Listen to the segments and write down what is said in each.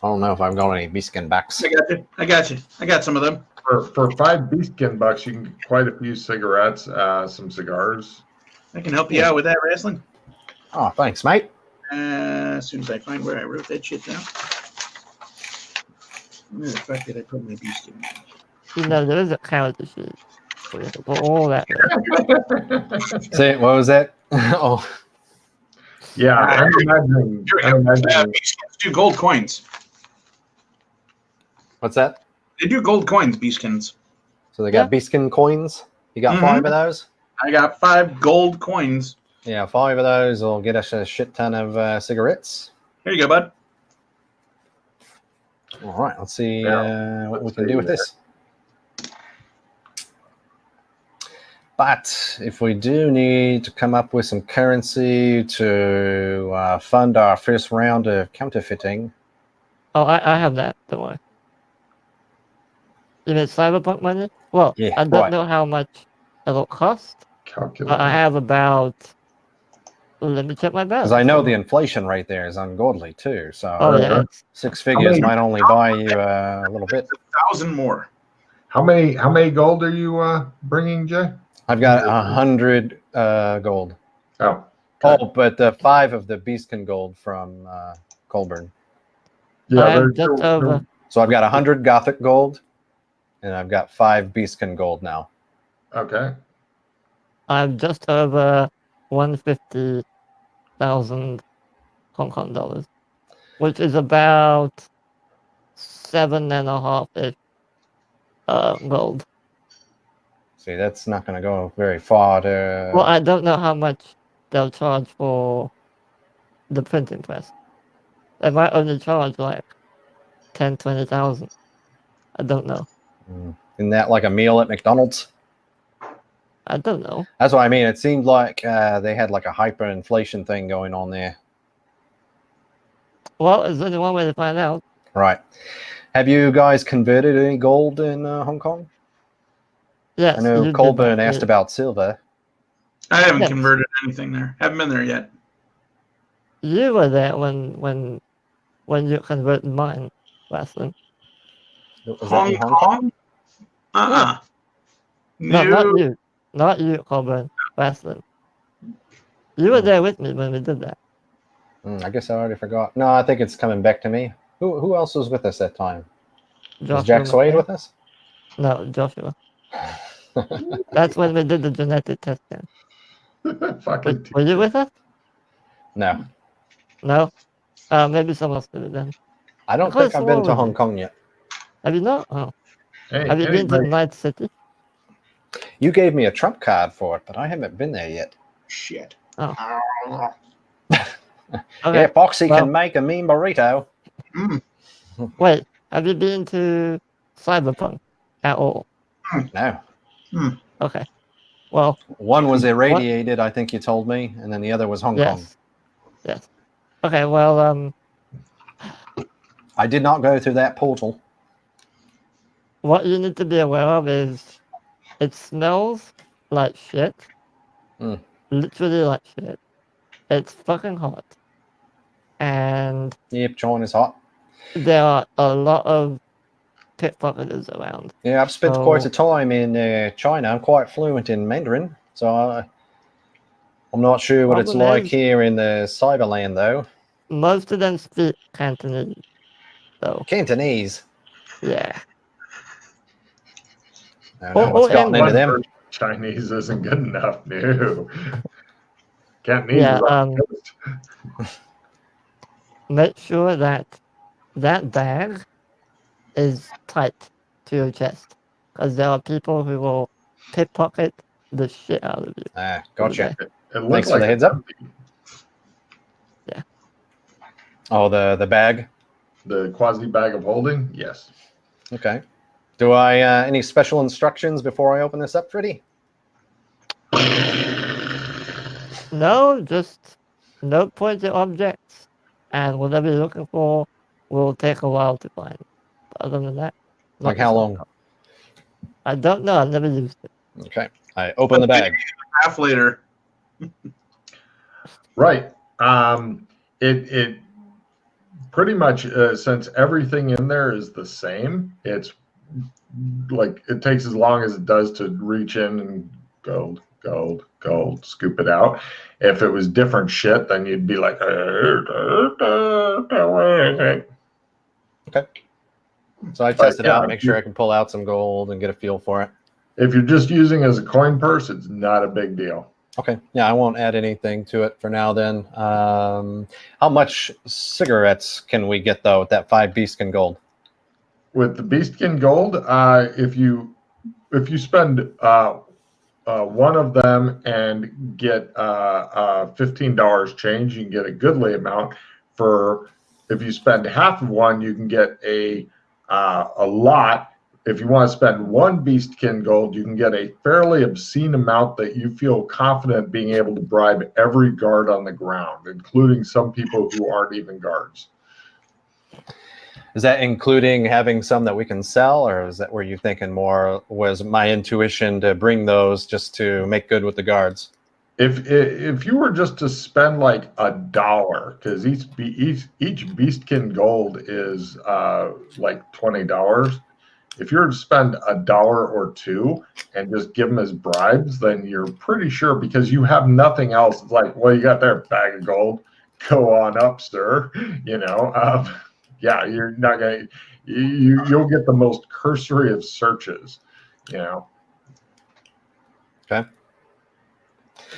I don't know if I've got any beeskin backs. I got you. I got some of them. For $5 beeskin bucks, you can get quite a few cigarettes, some cigars. I can help you out with that, wrestling. Oh, thanks, mate. As soon as I find where I wrote that shit down. Where the fuck did I put my beeskin? You know, there is a character sheet for all that. Say, what was that? Oh, Yeah, I'm imagining. Beeskins do gold coins. what's that? They do gold coins, beeskins. So they got beeskin coins. You got 5 of those? I got 5 gold coins. Yeah, 5 of those will get us a shit ton of cigarettes. Here you go, bud. All right, let's see what we can do with this. But if we do need to come up with some currency to fund our first round of counterfeiting. Oh, I have that. Don't worry. You mean cyberpunk money? Well, Yeah, I don't know how much it'll cost. Calculate. I have about. Let me check my balance. Because I know the inflation rate there is ungodly too. So Oh yeah. 6 figures might only buy you a little bit. 1,000 more. How many gold are you bringing, Jay? I've got 100 gold. Oh. Oh, but 5 of the beastkin gold from Colburn. Yeah, just over. So I've got 100 Gothic gold, and I've got 5 beastkin gold now. Okay. I'm just over 150,000 Hong Kong dollars, which is about 7.5-ish gold. See, that's not going to go very far to... Well, I don't know how much they'll charge for the printing press. They might only charge like 10,000-20,000. I don't know. Isn't that like a meal at McDonald's? I don't know. That's what I mean. It seemed like they had like a hyperinflation thing going on there. Well, there's only one way to find out. Right. Have you guys converted any gold in Hong Kong? Yes. I know Colburn asked about silver. I haven't converted anything there. Haven't been there yet. You were there when you converted mine last time. Was that in Hong Kong? Uh-uh. No, not you. Not you, Colburn. Last time. You were there with me when we did that. I guess I already forgot. No, I think it's coming back to me. Who else was with us that time? Was Jack Swade with us? No, Joshua. That's when we did the genetic testing. Were you with us? No. No? Maybe someone else did it then. I don't think I've been to Hong Kong yet. Have you not? Oh. Hey, have you been to Night City? You gave me a trump card for it, but I haven't been there yet. Shit. Oh. Okay. Yeah, Foxy can make a mean burrito. Wait, have you been to Cyberpunk at all? No. Okay. Well, one was irradiated, I think you told me, and then the other was Hong Kong. Yes. Okay, well, I did not go through that portal. What you need to be aware of is it smells like shit. Literally like shit. It's fucking hot. And yep, China's hot. There are a lot of pickpocketers around. Yeah, I've spent quite a time in China. I'm quite fluent in Mandarin, so I'm not sure what it's like here in the Cyberland, though. Most of them speak Cantonese, though. Cantonese? Yeah. I don't know what's gotten into them. Chinese isn't good enough, no. Cantonese yeah, is on the coast. Make sure that bag is tight to your chest, because there are people who will pickpocket the shit out of you. Ah, gotcha. Thanks for the heads up. Yeah. Oh, the bag? The quasi bag of holding? Yes. Okay. Do I any special instructions before I open this up, Freddy? No, just no pointed objects, and whatever you're looking for will take a while to find. Other than that, like how long? I don't know. I've never used it. Okay, I open the bag. Half later. Right. It pretty much since everything in there is the same, it's like it takes as long as it does to reach in and gold, scoop it out. If it was different shit, then you'd be like, okay. So I test it out, make sure I can pull out some gold and get a feel for it. If you're just using it as a coin purse, it's not a big deal. Okay. Yeah, I won't add anything to it for now then. How much cigarettes can we get, though, with that 5 beastkin gold? With the beastkin gold, if you spend one of them and get $15 change, you can get a goodly amount. If you spend half of one, you can get a lot. If you want to spend 1 beastkin gold, you can get a fairly obscene amount that you feel confident being able to bribe every guard on the ground, including some people who aren't even guards. Is that including having some that we can sell, or is that where you're thinking more was my intuition to bring those just to make good with the guards? If you were just to spend like $1, because each beastkin gold is like $20. If you're to spend $1 or $2 and just give them as bribes, then you're pretty sure, because you have nothing else. It's like, well, you got their bag of gold. Go on up, sir. Yeah, you're not gonna. You'll get the most cursory of searches. Okay.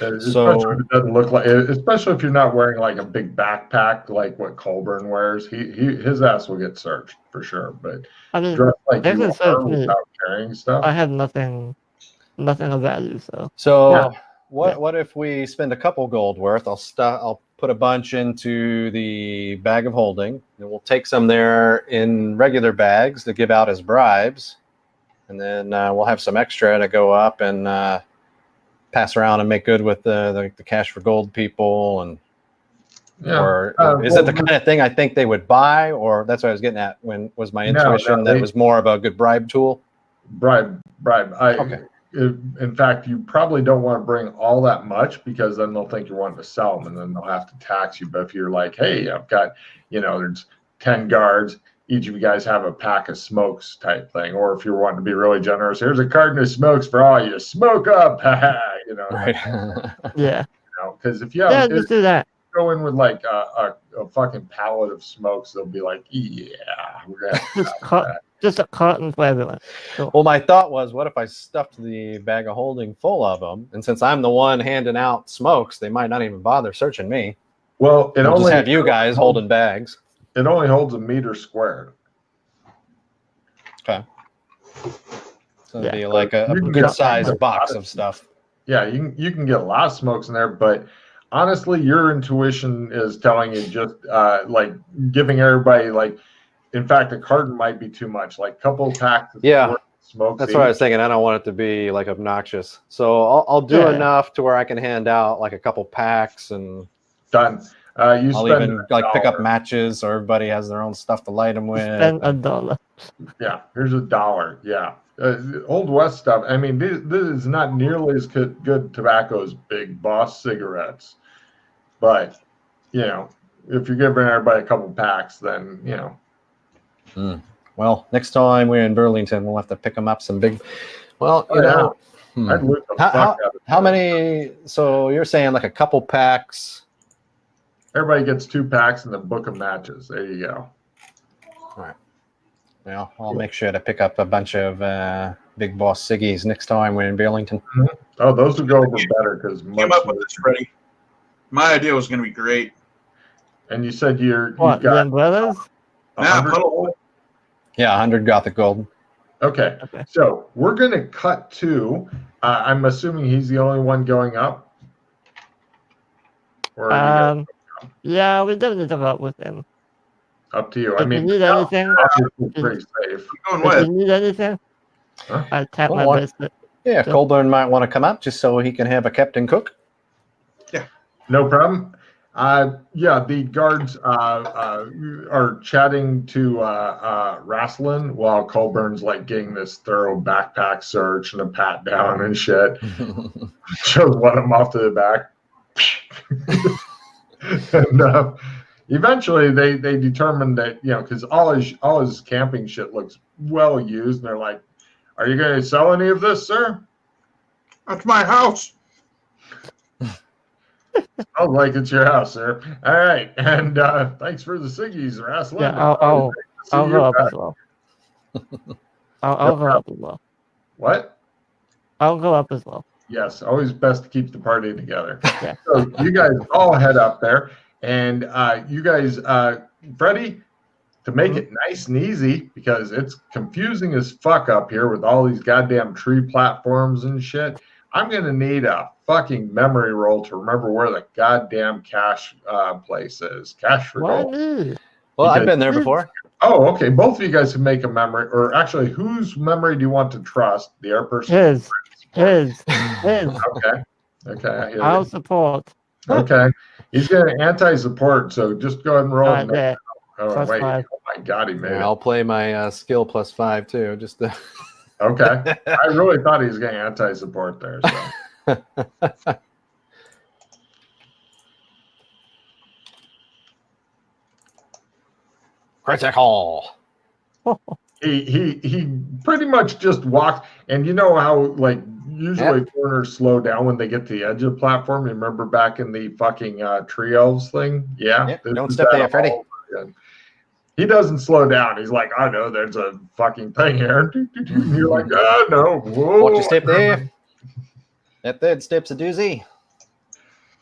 Especially if it doesn't look like, especially if you're not wearing like a big backpack like what Colburn wears, his ass will get searched for sure. But I mean, dressed like you are me. without carrying stuff. I have nothing of value. What if we spend a couple gold worth? I'll put a bunch into the bag of holding, and we'll take some there in regular bags to give out as bribes, and then we'll have some extra to go up and pass around and make good with the cash for gold people. And or is it the kind of thing I think they would buy, or that's what I was getting at when was my intuition that it was more of a good bribe tool? Bribe. Okay. In fact, you probably don't want to bring all that much, because then they'll think you're wanting to sell them, and then they'll have to tax you. But if you're like, hey, I've got, there's 10 guards, each of you guys have a pack of smokes type thing. Or if you're wanting to be really generous, here's a carton of smokes for all you. Smoke up, Right. Yeah. Because if you have, just do that. Go in with like a fucking pallet of smokes, they'll be like, yeah, we're gonna have that. Just a carton for everyone. Cool. Well, my thought was, what if I stuffed the bag of holding full of them? And since I'm the one handing out smokes, they might not even bother searching me. Well, I'll just have you guys holding bags. It only holds 1 meter squared. Okay. So it'd be like a good sized box of stuff. Yeah, you can get a lot of smokes in there, but honestly, your intuition is telling you just like giving everybody like. In fact, a carton might be too much. Like a couple packs of smokes. That's what I was thinking. I don't want it to be like obnoxious. So I'll do enough to where I can hand out like a couple packs and done. I'll even like pick up matches, so everybody has their own stuff to light them with. Spend $1. Yeah, here's $1. Yeah, Old West stuff. I mean, this is not nearly as good tobacco as Big Boss cigarettes, but if you're giving everybody a couple packs, then Well, next time we're in Burlington, we'll have to pick them up some big. Well, I'd lose the fuck out of how many? So you're saying like a couple packs? Everybody gets 2 packs and the book of matches. There you go. All right. Well, I'll make sure to pick up a bunch of Big Boss ciggies next time we're in Burlington. Mm-hmm. Oh, those would go over better because came up with this, Freddie. My idea was going to be great. And you said you've got the umbrellas? Yeah, 100 Gothic gold. Okay. So we're going to cut to. I'm assuming he's the only one going up. Or yeah, we definitely talk about with him. Up to you. If I mean, you need anything, pretty safe. If you need anything, I tap my bracelet. Yeah, Colburn might want to come up just so he can have a captain cook. Yeah, no problem. The guards are chatting to Rasslin while Colburn's like getting this thorough backpack search and a pat down and shit. Shows one of them off to the back. And eventually they determined that, because all his camping shit looks well used, and they're like, "Are you going to sell any of this, sir?" That's my house. Oh, like it's your house, sir. All right, and thanks for the ciggies, wrestling. Yeah, I'll go up as well. I'll go up as well. What? I'll go up as well. Yes, always best to keep the party together. Yeah. So you guys all head up there, and you guys, Freddie, to make it nice and easy, because it's confusing as fuck up here with all these goddamn tree platforms and shit, I'm going to need a fucking memory roll to remember where the goddamn cache place is. Cache for Why gold. me? Well, I've been there before. Oh, okay. Both of you guys can make a memory, or actually, whose memory do you want to trust? The air person? His. Okay. I hear I'll you. support. Okay. He's going to anti-support, so just go ahead and roll. There. Oh, wait. 5. Oh, my God, he made it. I'll play my skill +5 too. Just to... Okay. I really thought he was getting anti-support there. So. Critical. He pretty much just walked, and you know how usually foreigners slow down when they get to the edge of the platform. You remember back in the fucking tree elves thing? Yeah. Yep. Don't step there, Freddie. He doesn't slow down. He's like, I know there's a fucking thing here. And you're like, oh no. Whoa. Watch your step there. That third step's a doozy.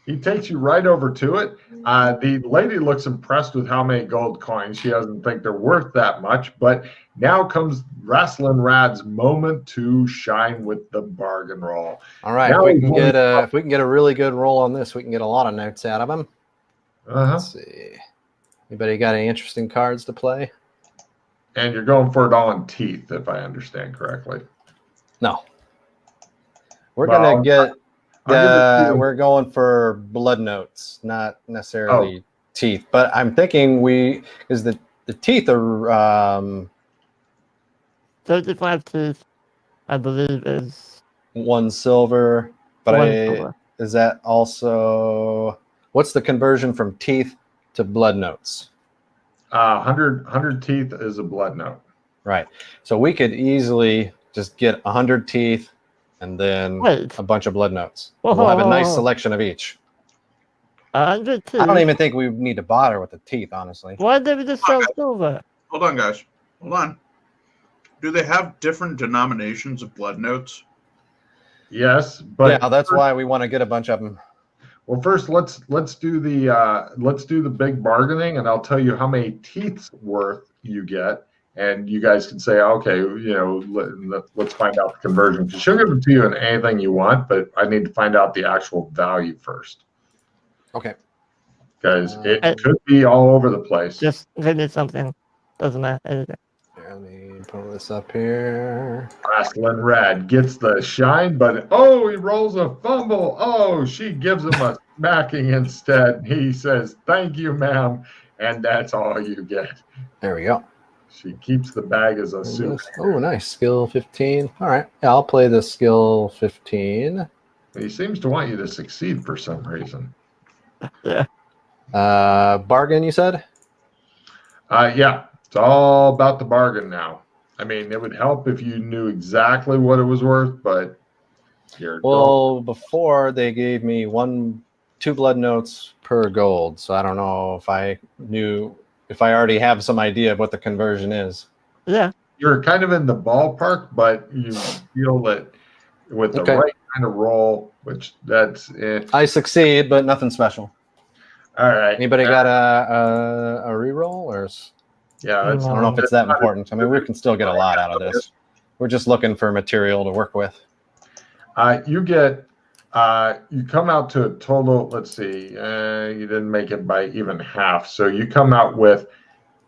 He takes you right over to it. The lady looks impressed with how many gold coins. She doesn't think they're worth that much, but now comes Wrestling Rad's moment to shine with the bargain roll. All right, if we can get a really good roll on this, we can get a lot of notes out of him. Let's see. Anybody got any interesting cards to play? And you're going for it all in teeth, if I understand correctly. No. We're gonna get we're going for blood notes, not necessarily teeth. But I'm thinking because the teeth are 35 teeth, I believe, is 1 silver. But silver. Is that also what's the conversion from teeth to blood notes? 100 teeth is a blood note. Right. So we could easily just get 100 teeth and then a bunch of blood notes. We'll have a nice selection of each. 100 teeth? I don't even think we need to bother with the teeth, honestly. Why did we just sell silver? Hold on, guys. Hold on. Do they have different denominations of blood notes? Yes, but yeah, that's why we want to get a bunch of them. Well, first let's do the big bargaining, and I'll tell you how many teeth's worth you get, and you guys can say, okay, let's find out the conversion. Because she'll give it to you in anything you want, but I need to find out the actual value first. Okay. Because it could be all over the place. Just give me something. Doesn't matter. Anything. Let me pull this up here. Wrestling Rad gets the shine, but he rolls a fumble. Oh, she gives him a smacking instead. He says, "Thank you, ma'am," and that's all you get. There we go. She keeps the bag as a soup. Oh, nice. Skill 15. All right. Yeah, I'll play the skill 15. He seems to want you to succeed for some reason. Yeah. Bargain, you said? Yeah. It's all about the bargain now. I mean, it would help if you knew exactly what it was worth, but before they gave me 2 blood notes per gold, so I don't know if I already have some idea of what the conversion is. Yeah. You're kind of in the ballpark, but you feel that with the right kind of roll, which that's it. I succeed, but nothing special. All right. Anybody got a reroll or? Yeah, I don't know if it's that important. I mean, we can still get a lot out of this. We're just looking for material to work with. You come out to a total, let's see, you didn't make it by even half. So you come out with,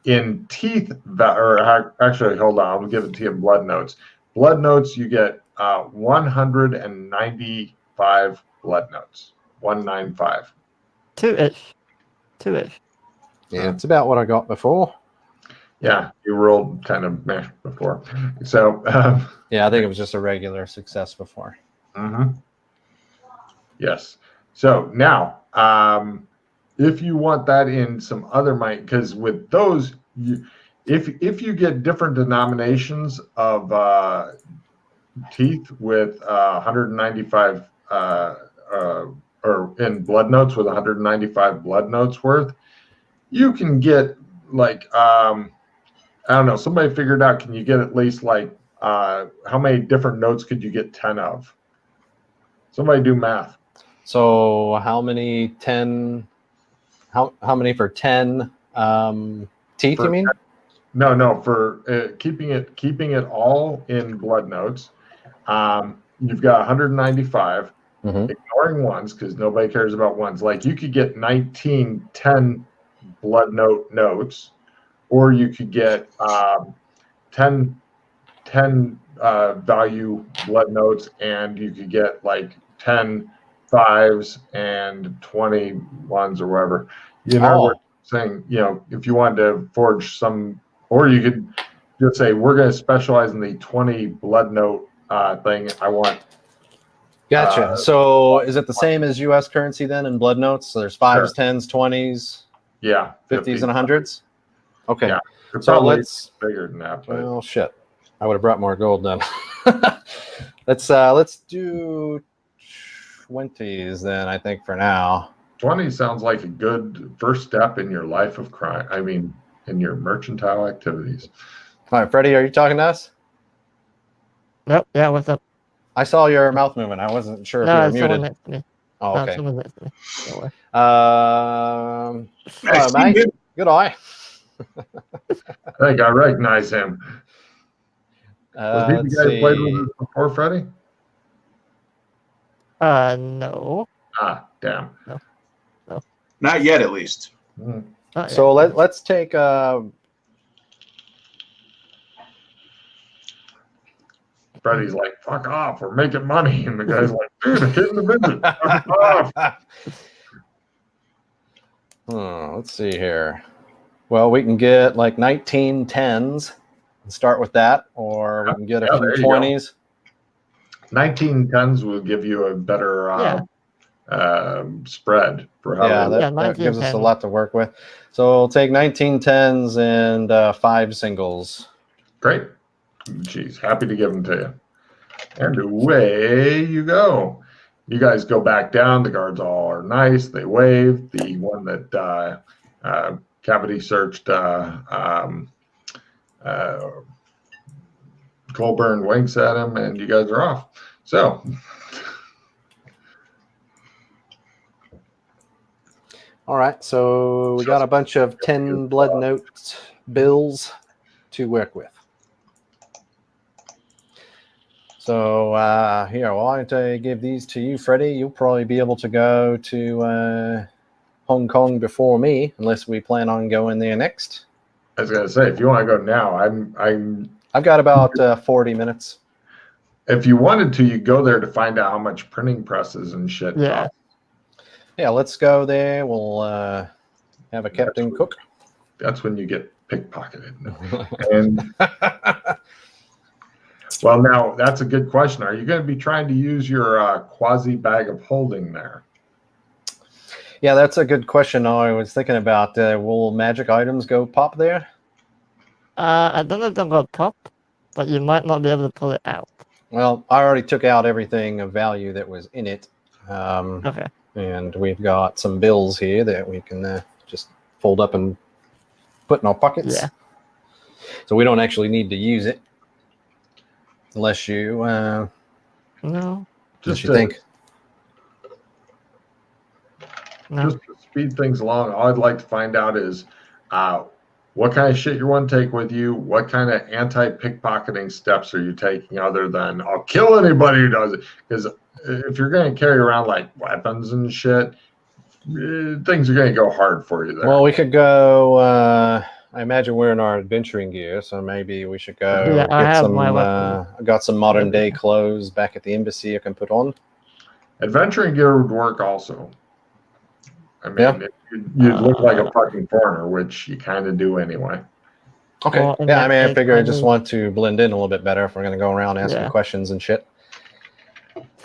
in teeth, or actually, hold on, I'll give it to you in blood notes. Blood notes, you get 195 blood notes. 195. 2-ish. Yeah, it's about what I got before. Yeah, you rolled kind of meh before. So yeah, I think it was just a regular success before. Yes. So now if you want that in some other money, because with those, if you get different denominations of teeth with 195 or in blood notes with 195 blood notes worth, you can get like I don't know. Somebody figured out. Can you get at least like how many different notes could you get 10 of? Somebody do math. So how many 10? How many for 10 teeth? For You mean? No. For keeping it all in blood notes, you've got 195. Mm-hmm. Ignoring ones because nobody cares about ones. Like you could get 19 10 blood notes, or you could get 10 value blood notes, and you could get like 10 5s and 20 ones or whatever. You know what I'm saying? You know, if you wanted to forge some, or you could just say, we're going to specialize in the 20 blood note thing. I want. Gotcha. So is it the same as U.S. currency then in blood notes? So there's 5s, 10s, 20s, yeah, 50s, and 100s? Okay. Yeah. So let's bigger than that. But... Well, shit. I would have brought more gold then. Let's do 20s then, I think, for now. 20 sounds like a good first step in your life of crime. I mean, in your mercantile activities. All right, Freddie, are you talking to us? Nope. Yeah, what's up? I saw your mouth moving. I wasn't sure if you were it's someone muted. next to me. Oh, okay. Someone next to me. Don't worry. Hello, mate. Good eye. I think I recognize him. Was he the guy who played with us before, Freddie? No. Ah, damn. No. Not yet, at least. So let's take Freddie's like, fuck off, we're making money. And the guy's like, dude, I'm hitting the business. Fuck off. Let's see here. Well, we can get like 19 10s and start with that, or we can get a few 20s. 19 10s will give you a better spread for how that gives us a lot to work with. So we'll take 19 10s and 5 singles. Great. Jeez, happy to give them to you. And away you go. You guys go back down. The guards all are nice. They wave. The one that cavity searched Colburn winks at him, and you guys are off. So all right, so we got a bunch of 10 blood note bills to work with. So here, why don't I give these to you, Freddie? You'll probably be able to go to Hong Kong before me, unless we plan on going there next. I was gonna say, if you want to go now, I've got about 40 minutes. If you wanted to, you go there to find out how much printing presses and shit cost. Yeah, let's go there. We'll have a Captain Cook. That's when you get pickpocketed. And well, now that's a good question. Are you going to be trying to use your quasi bag of holding there? Yeah, that's a good question. I was thinking about will magic items go pop there? I don't know if they'll go pop, but you might not be able to pull it out. Well, I already took out everything of value that was in it. Okay. And we've got some bills here that we can just fold up and put in our pockets. Yeah. So we don't actually need to use it. Unless you... no. Just you think. No. Just to speed things along, all I'd like to find out is what kind of shit you want to take with you? What kind of anti-pickpocketing steps are you taking other than I'll kill anybody who does it? Because if you're going to carry around like weapons and shit, things are going to go hard for you there. Well, we could go... I imagine we're in our adventuring gear, so maybe we should go get some... I've got some modern day clothes back at the embassy I can put on. Adventuring gear would work also. I mean, you'd look like a fucking foreigner, which you kind of do anyway. Okay. Well, I mean, I figure I just want to blend in a little bit better if we're going to go around asking questions and shit.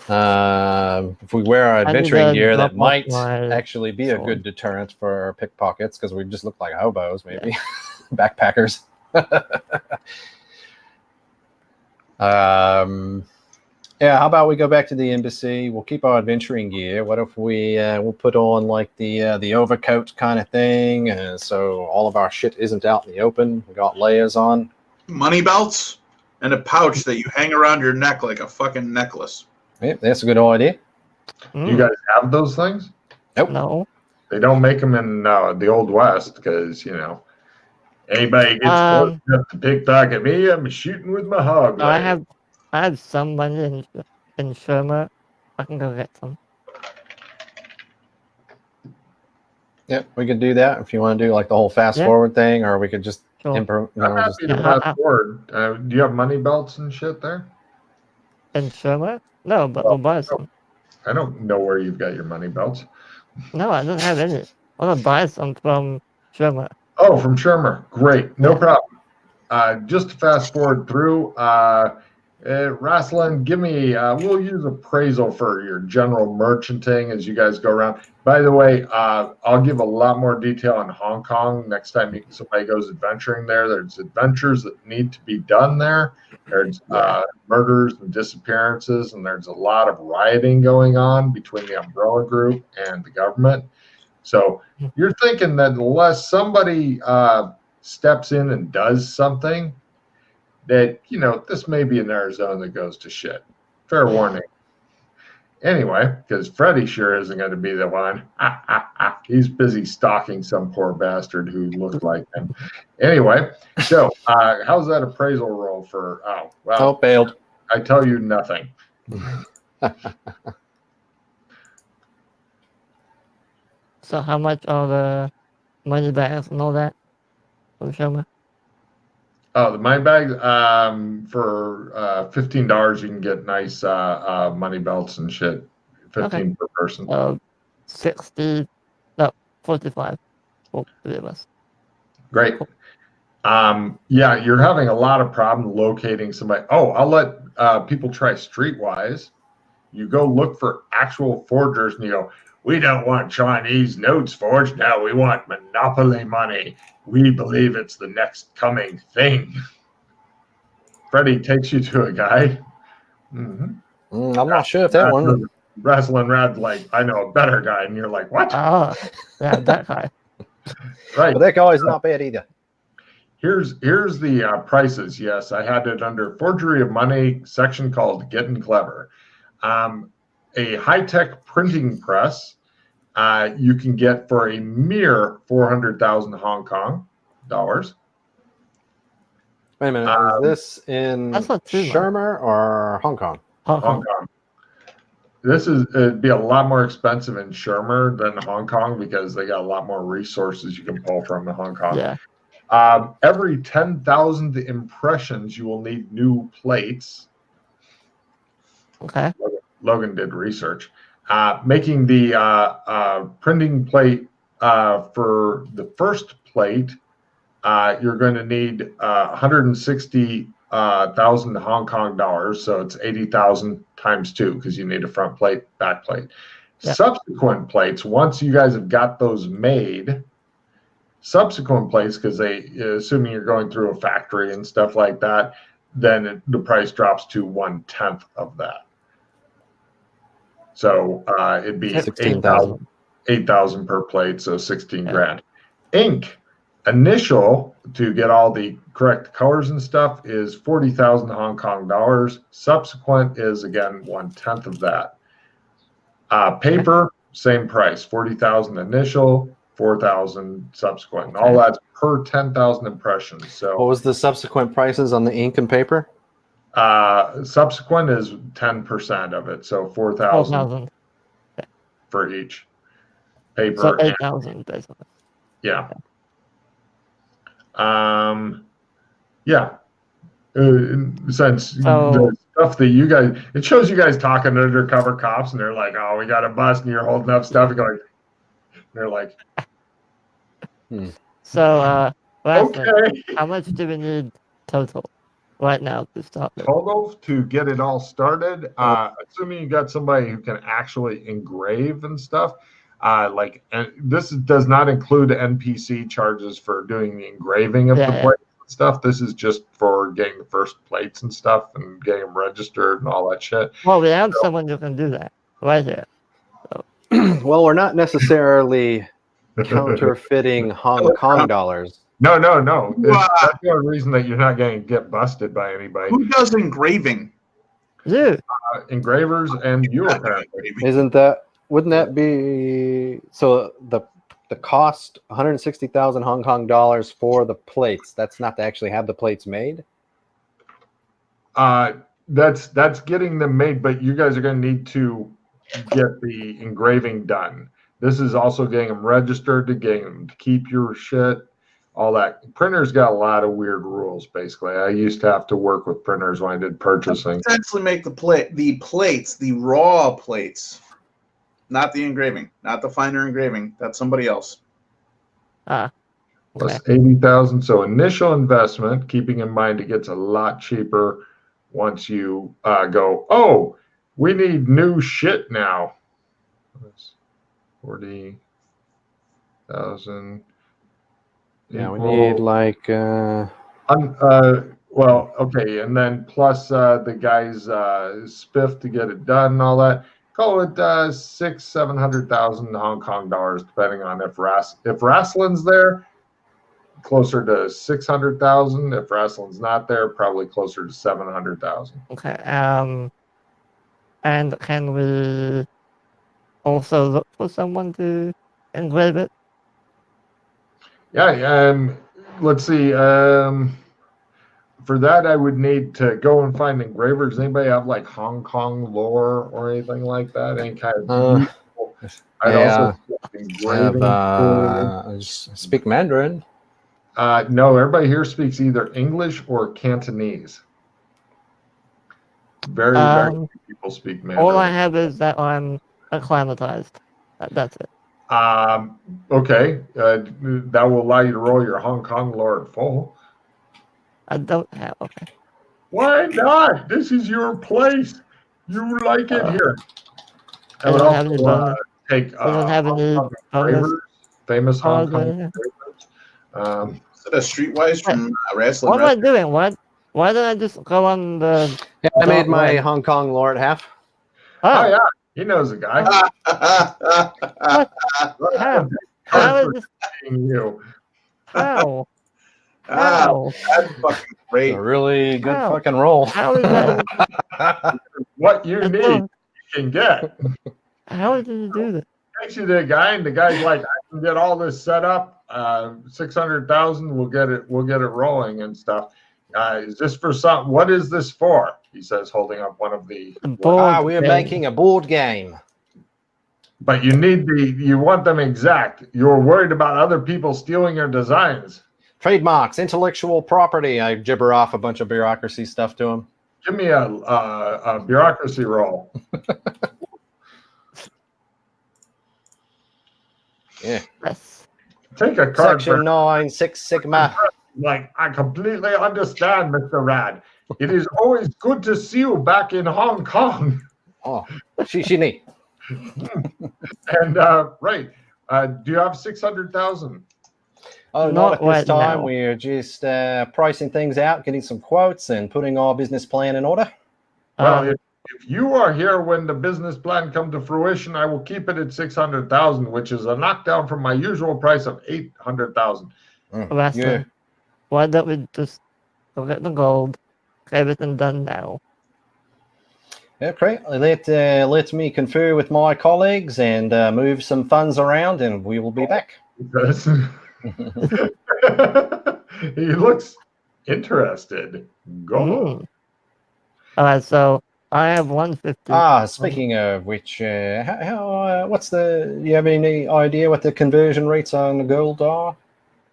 If we wear our I need adventuring to gear, that drop off might my actually be a sword. good deterrent for pickpockets because we just look like hobos, maybe backpackers. Yeah, how about we go back to the embassy? We'll keep our adventuring gear. What if we'll put on like the overcoat kind of thing, so all of our shit isn't out in the open. We got layers on. Money belts and a pouch that you hang around your neck like a fucking necklace. Yeah, that's a good idea. Do you guys have those things? Nope. No. They don't make them in the Old West because, anybody gets close enough to pickpocket me, I'm shooting with my hog leg. I have some money in Sherma. I can go get some. Yep, we could do that if you want to do like the whole fast forward thing, or we could just Sure. I'm happy to fast forward. Do you have money belts and shit there? In Sherma? No, but we'll buy some. I don't know where you've got your money belts. No, I don't have any. I want to buy some from Sherma. Oh, from Shermer. Great. No problem. Just to fast forward through, Rasslin, give me, we'll use appraisal for your general merchanting as you guys go around. By the way, I'll give a lot more detail on Hong Kong next time somebody goes adventuring there. There's adventures that need to be done there. There's murders and disappearances, and there's a lot of rioting going on between the umbrella group and the government. So you're thinking that unless somebody steps in and does something, that, this may be an Arizona that goes to shit. Fair warning. Anyway, because Freddie sure isn't going to be the one. He's busy stalking some poor bastard who looked like him. Anyway, so how's that appraisal roll for? Oh, well, failed. I tell you nothing. So how much are the money bags and all that from Sherma? Oh, the money bags, for $15 you can get nice money belts and shit. 15 per person. 60, no, 45 for 3 of us. Great. Yeah, you're having a lot of problem locating somebody. Oh, I'll let people try Streetwise. You go look for actual forgers and you go, we don't want Chinese notes forged. No, we want monopoly money. We believe it's the next coming thing. Freddie takes you to a guy. I'm not sure if that one. Wrestling Rad's like, I know a better guy. And you're like, what? Oh, yeah, that guy. Right. But that guy's not bad either. Here's the prices. Yes, I had it under forgery of money section called Getting Clever. A high-tech printing press you can get for a mere 400,000 Hong Kong dollars. Wait a minute, is this in Shermer or Hong Kong? Hong Kong. It'd be a lot more expensive in Shermer than Hong Kong because they got a lot more resources you can pull from in Hong Kong. Yeah. Every 10,000 impressions, you will need new plates. Okay. Logan did research. Making the printing plate for the first plate, you're going to need 160,000 Hong Kong dollars. So it's 80,000 times 2 because you need a front plate, back plate. Yeah. Subsequent plates, once you guys have got those made, subsequent plates, because assuming you're going through a factory and stuff like that, then the price drops to 1/10 of that. So it'd be 8,000 per plate, so 16 grand. Ink, initial to get all the correct colors and stuff is 40,000 Hong Kong dollars. Subsequent is again 1/10 of that. Paper, same price, 40,000 initial, 4,000 subsequent. And all that's per 10,000 impressions. So what was the subsequent prices on the ink and paper? Subsequent is 10% of it, so 4,000 for each paper. So 8,000 basically. Yeah. Since the stuff that you guys, it shows you guys talking to undercover cops, and they're like, "Oh, we got a bust," and you're holding up stuff, and going, they're like, So, okay, how much do we need total? right now to start it. Total to get it all started. Assuming you got somebody who can actually engrave and stuff. And this does not include NPC charges for doing the engraving of the plates and stuff. This is just for getting the first plates and stuff and getting them registered and all that shit. Well, we have someone who can do that right here. So. Well, we're not necessarily counterfeiting Hong Kong dollars. No. That's the only reason that you're not going to get busted by anybody. Who does engraving? You. Engravers and you apparently. Wouldn't that be so? The cost 160,000 Hong Kong dollars for the plates. That's not to actually have the plates made. That's getting them made, but you guys are going to need to get the engraving done. This is also getting them registered, to getting them to keep your shit, all that. Printers got a lot of weird rules. Basically, I used to have to work with printers when I did purchasing. Essentially, make the plates, the raw plates. Not the engraving, not the finer engraving. That's somebody else. Okay. Plus 80,000. So initial investment, keeping in mind it gets a lot cheaper once you go, oh, we need new shit now. 40,000. Yeah, we need like. Well, okay, and then plus the guy's spiff to get it done and all that. Call it 600,000-700,000 Hong Kong dollars, depending on if Raslin's there, closer to 600,000. If Raslin's not there, probably closer to 700,000. Okay. And can we also look for someone to engrave it? Yeah. Let's see. For that, I would need to go and find engravers. Anybody have like Hong Kong lore or anything like that? Any kind of I'd also speak Mandarin. No, everybody here speaks either English or Cantonese. Very few people speak Mandarin. All I have is that I'm acclimatized. That's it. Okay. That will allow you to roll your Hong Kong lore at full. I don't have. Okay. Why not? This is your place. You like it here. I don't have any bonus. Take. I don't have any bonus. Famous Hong Kong. Is it a Streetwise from wrestling? What am I doing? Why didn't I just go on the? Yeah, I made my Hong Kong lore at half. Oh yeah, he knows a guy. How is this? You. How? That's fucking great. A really good fucking roll. How is that? What you need, you can get. How did you do that? Takes you to the guy, and the guy's like, "I can get all this set up. 600,000. We'll get it rolling and stuff. Is this for something? What is this for?" He says, holding up one of the. We're making a board game. But you want them exact. You're worried about other people stealing your designs. Trademarks, intellectual property. I gibber off a bunch of bureaucracy stuff to him. Give me a bureaucracy roll. Yeah. Yes. Take a card. Section 9, 6 Sigma. Like, I completely understand, Mr. Rad. It is always good to see you back in Hong Kong. Oh, Shishini. And right. Do you have 600,000? Oh, not at this right time. now. We're just pricing things out, getting some quotes, and putting our business plan in order. Well, if you are here when the business plan comes to fruition, I will keep it at 600,000, which is a knockdown from my usual price of 800,000. Yeah. Why don't we just go get the gold, get everything done now? Okay, let me confer with my colleagues and move some funds around, and we will be back. He looks interested. Go. All right, so I have 150. Speaking of which, do you have any idea what the conversion rates on the gold are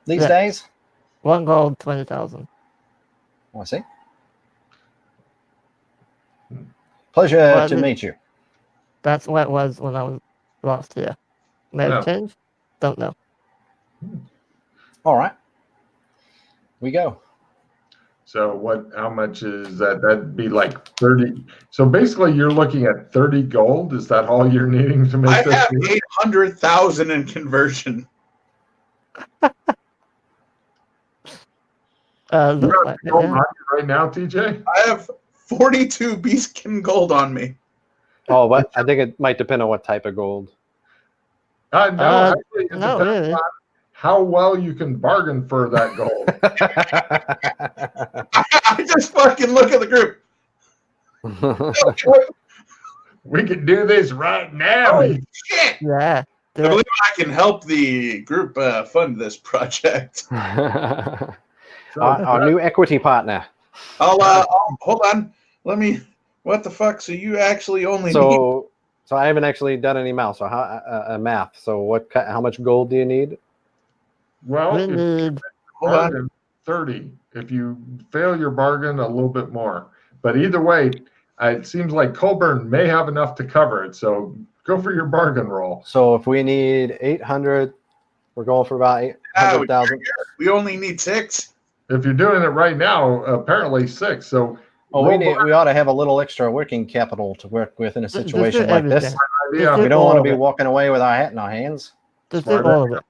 these days? 1 gold, 20,000. I see. Pleasure to meet you. That's what it was when I was last here. May have changed? Don't know. All right. We go. So how much is that? That'd be like 30. So basically you're looking at 30 gold. Is that all you're needing to make I this have work? 800,000 in conversion. Looks like it, Gold yeah. on you right now, TJ? I have 42 beastkin gold on me. Oh, but I think it might depend on what type of gold. No, actually, it no, depends really. on how well you can bargain for that gold. I just fucking look at the group. We can do this right now. Oh, shit. Yeah. I believe I can help the group fund this project. Our new equity partner. I'll hold on. Let me. What the fuck? So you actually only need. So I haven't actually done any math. So math. So how much gold do you need? Well, We if need. Hold on. bargain, 30. If you fail your bargain, a little bit more. But either way, it seems like Colburn may have enough to cover it. So go for your bargain roll. So if we need 800, we're going for about 800,000. We only need 6. If you're doing it right now, apparently 6. So we ought to have a little extra working capital to work with in a situation like this. idea. We don't want to be walking away with our hat in our hands. Just do all of it.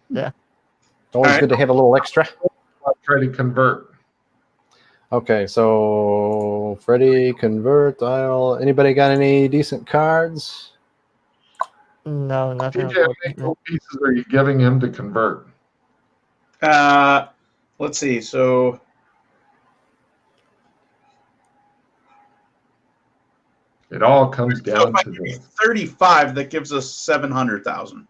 Yeah. It's always good to have a little extra. I'll try to convert. Okay, so Freddie, convert, dial. Anybody got any decent cards? No, nothing. TJ, how many gold pieces are you giving him to convert? Let's see. So It all comes down to this. this. 35. That gives us 700,000.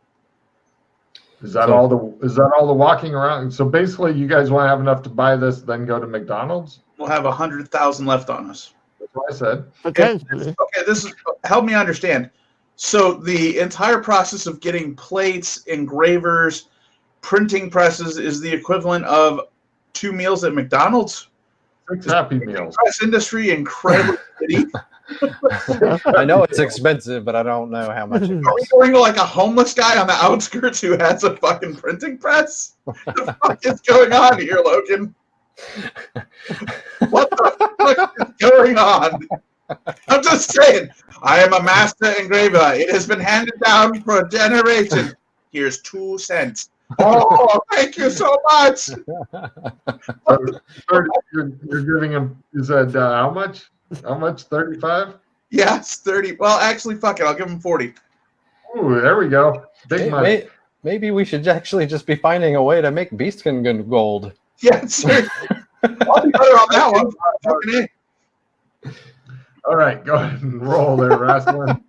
Is that all the walking around? So basically, you guys want to have enough to buy this, then go to McDonald's? We'll have 100,000 left on us. That's what I said. Potentially. Okay, this is help me understand. So the entire process of getting plates, engravers, printing presses is the equivalent of 2 meals at McDonald's. 6 Happy Meals. Press industry incredibly shitty. I know it's expensive, but I don't know how much it Are we costs. going to like a homeless guy on the outskirts who has a fucking printing press? What the fuck is going on here, Logan? What the fuck is going on? I'm just saying, I am a master engraver. It has been handed down for a generation. Here's 2 cents. Oh, thank you so much. So, you're giving him, you said how much? How much? 35? Yes, 30. Well, actually, fuck it. I'll give him 40. Ooh, there we go. Big money. Maybe we should actually just be finding a way to make beastkin gold. Yeah, seriously. I'll be better on that one. Fucking A. All right, go ahead and roll there, Wrestling.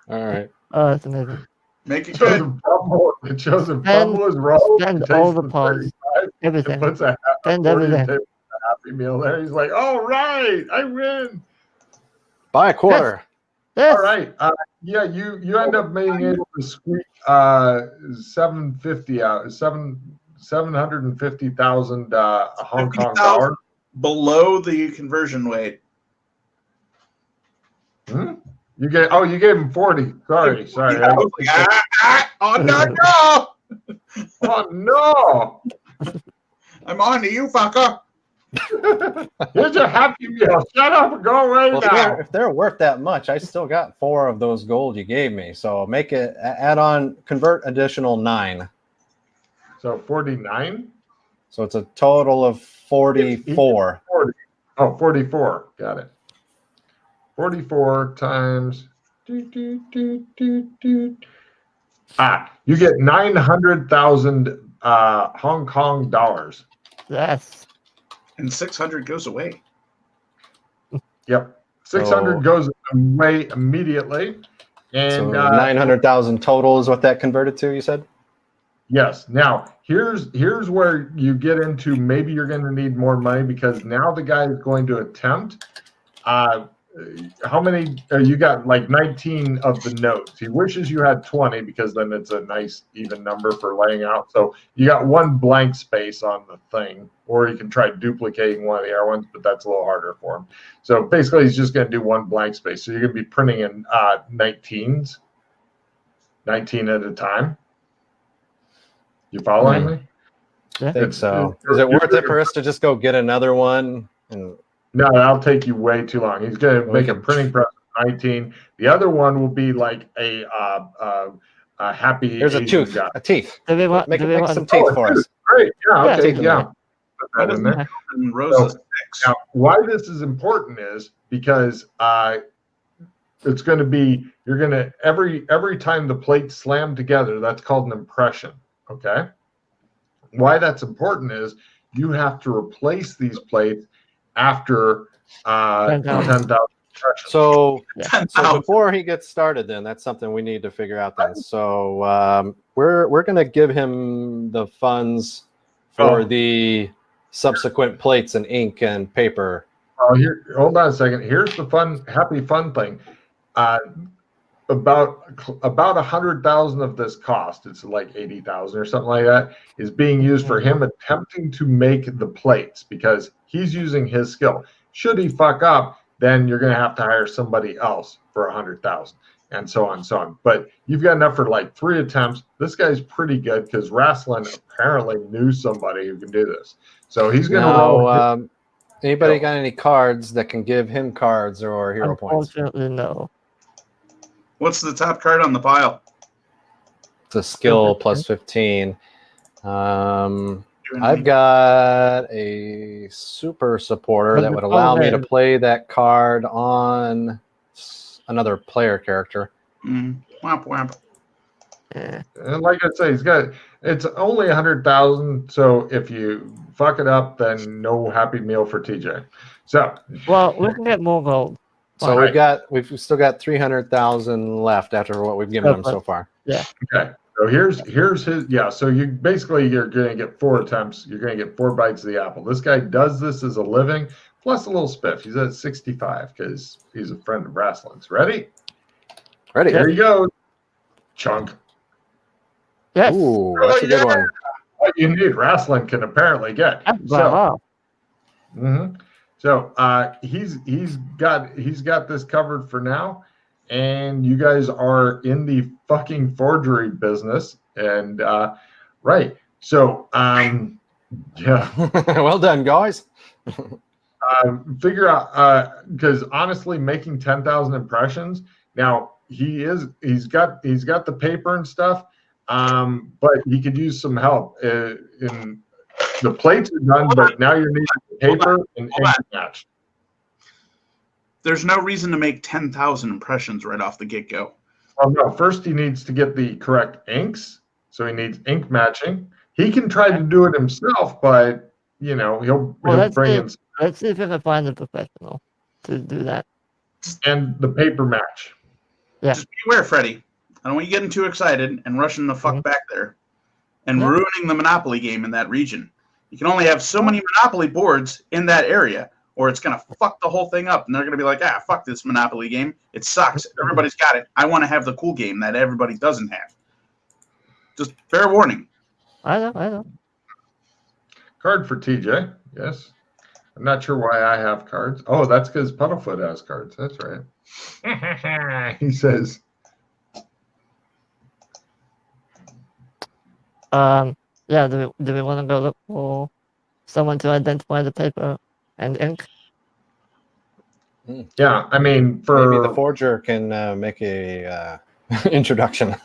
All right. Oh, that's amazing. Make it good. It shows a bubble is rolled. Spend all the pawns. It Everything. puts a Spend everything. Happy Meal there. He's like, all right, I win. Buy a quarter. Yes. All right. Yeah, you end up being able to squeak 750,000 Hong Kong dollars Below the conversion weight. You gave him 40. Sorry. I was like, oh no! Oh no! I'm on to you, fucker. Here's a Happy Meal. Shut up and go away now. If they're worth that much, I still got 4 of those gold you gave me. So make it add on, convert additional 9. So 49? So it's a total of 44. 40. Oh, 44. Got it. 44 times. You get 900,000 Hong Kong dollars. Yes. And 600 goes away. Yep. 600 goes away immediately. And So 900,000 total is what that converted to, you said? yes. Now, here's where you get into maybe you're going to need more money because now the guy is going to attempt. How many? You got like 19 of the notes. He wishes you had 20 because then it's a nice even number for laying out. So you got 1 blank space on the thing, or you can try duplicating one of the other ones, but that's a little harder for him. So basically, he's just going to do 1 blank space. So you're going to be printing in 19s, 19 at a time. You following me? I think so. Is it worth it for us to just go get another one? And no, that'll take you way too long. He's going to make a printing press of 19. The other one will be like a happy there's Asian a tooth, guy. a teeth. Make some teeth for us. Great. Yeah. Okay. Yeah. Yeah. Put that in there. Rosa Now, why this is important is because it's going to be, you're going to, every time the plates slam together, that's called an impression. Okay. Why that's important is you have to replace these plates after 10,000 impressions. So before he gets started, then that's something we need to figure out then. So we're going to give him the funds for the subsequent plates and ink and paper. Here, hold on a second. Here's the happy fun thing. About 100,000 of this cost, it's like 80,000 or something like that, is being used for him attempting to make the plates because he's using his skill. Should he fuck up, then you're going to have to hire somebody else for 100,000 and so on and so on. But you've got enough for like 3 attempts. This guy's pretty good because Rasslin apparently knew somebody who can do this. So he's going to roll. Anybody got any cards that can give him cards or hero points? Unfortunately, no. What's the top card on the pile? It's a skill plus 15. I've got a super supporter that would allow me to play that card on another player character. Womp womp. And like I say, it's only 100,000. So if you fuck it up, then no happy meal for TJ. So well, we can get more gold. So we've still got 300,000 left after what we've given him so far. Yeah. Okay. So here's his. Yeah. So you're going to get 4 attempts. You're going to get 4 bites of the apple. This guy does this as a living, plus a little spiff. He's at 65 because he's a friend of Rasslin's. Ready? Ready. There you go. Chunk. Yes. Ooh, that's a good one. What you need, Rasslin can apparently get. So he's got this covered for now, and you guys are in the fucking forgery business, and right. So yeah. Well done, guys. Figure out because honestly, making 10,000 impressions now he's got the paper and stuff, but he could use some help in. The plates are done, but now you're needing paper and ink match. There's no reason to make 10,000 impressions right off the get-go. Well, no. First, he needs to get the correct inks, so he needs ink matching. He can try to do it himself, but he'll bring in. Let's see if we can find a professional to do that. And the paper match. Yeah. Just beware, Freddie. I don't want you getting too excited and rushing the fuck back there and ruining the Monopoly game in that region. You can only have so many Monopoly boards in that area, or it's going to fuck the whole thing up, and they're going to be like, fuck this Monopoly game. It sucks. Everybody's got it. I want to have the cool game that everybody doesn't have. Just fair warning. I know. Card for TJ, yes. I'm not sure why I have cards. Oh, that's because Puddlefoot has cards. That's right. He says. Yeah, do we want to go look for someone to identify the paper and ink? Yeah, I mean, maybe the forger can make a introduction.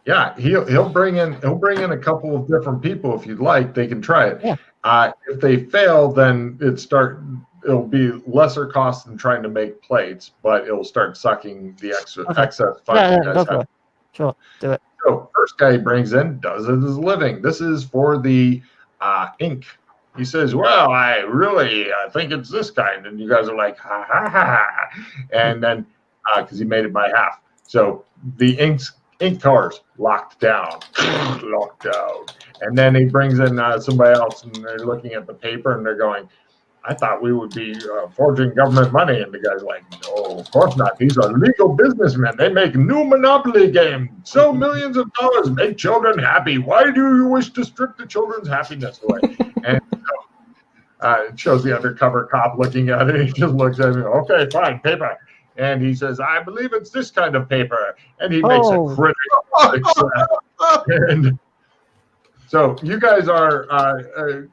Yeah, he'll bring in a couple of different people if you'd like. They can try it. Yeah. If they fail, then it'll be lesser cost than trying to make plates, but it'll start sucking the excess funds. Yeah, go for it. Sure, do it. So first guy he brings in does it as a living. This is for the ink. He says, well, I really think it's this kind. And you guys are like, ha, ha, ha. And then, because he made it by half. So the ink colors locked down. And then he brings in somebody else, and they're looking at the paper, and they're going, I thought we would be forging government money. And the guy's like, no, of course not. These are legal businessmen. They make new Monopoly games, sell millions of dollars, make children happy. Why do you wish to strip the children's happiness away? And it shows the undercover cop looking at it. He just looks at me, okay, fine, paper. And he says, I believe it's this kind of paper. And he makes a critical and So you guys are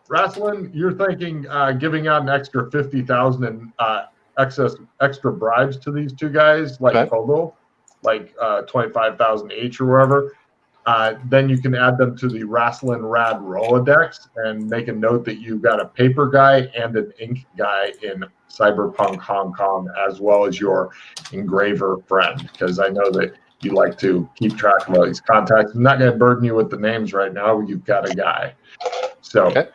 wrestling. You're thinking giving out an extra 50,000 in extra bribes to these two guys, like Okay. Kogo, like 25,000 each or whatever. Then you can add them to the Wrestling Rad Rolodex and make a note that you've got a paper guy and an ink guy in Cyberpunk Hong Kong, as well as your engraver friend, because I know that you like to keep track of all these contacts. I'm not going to burden you with the names right now. You've got a guy. So Okay.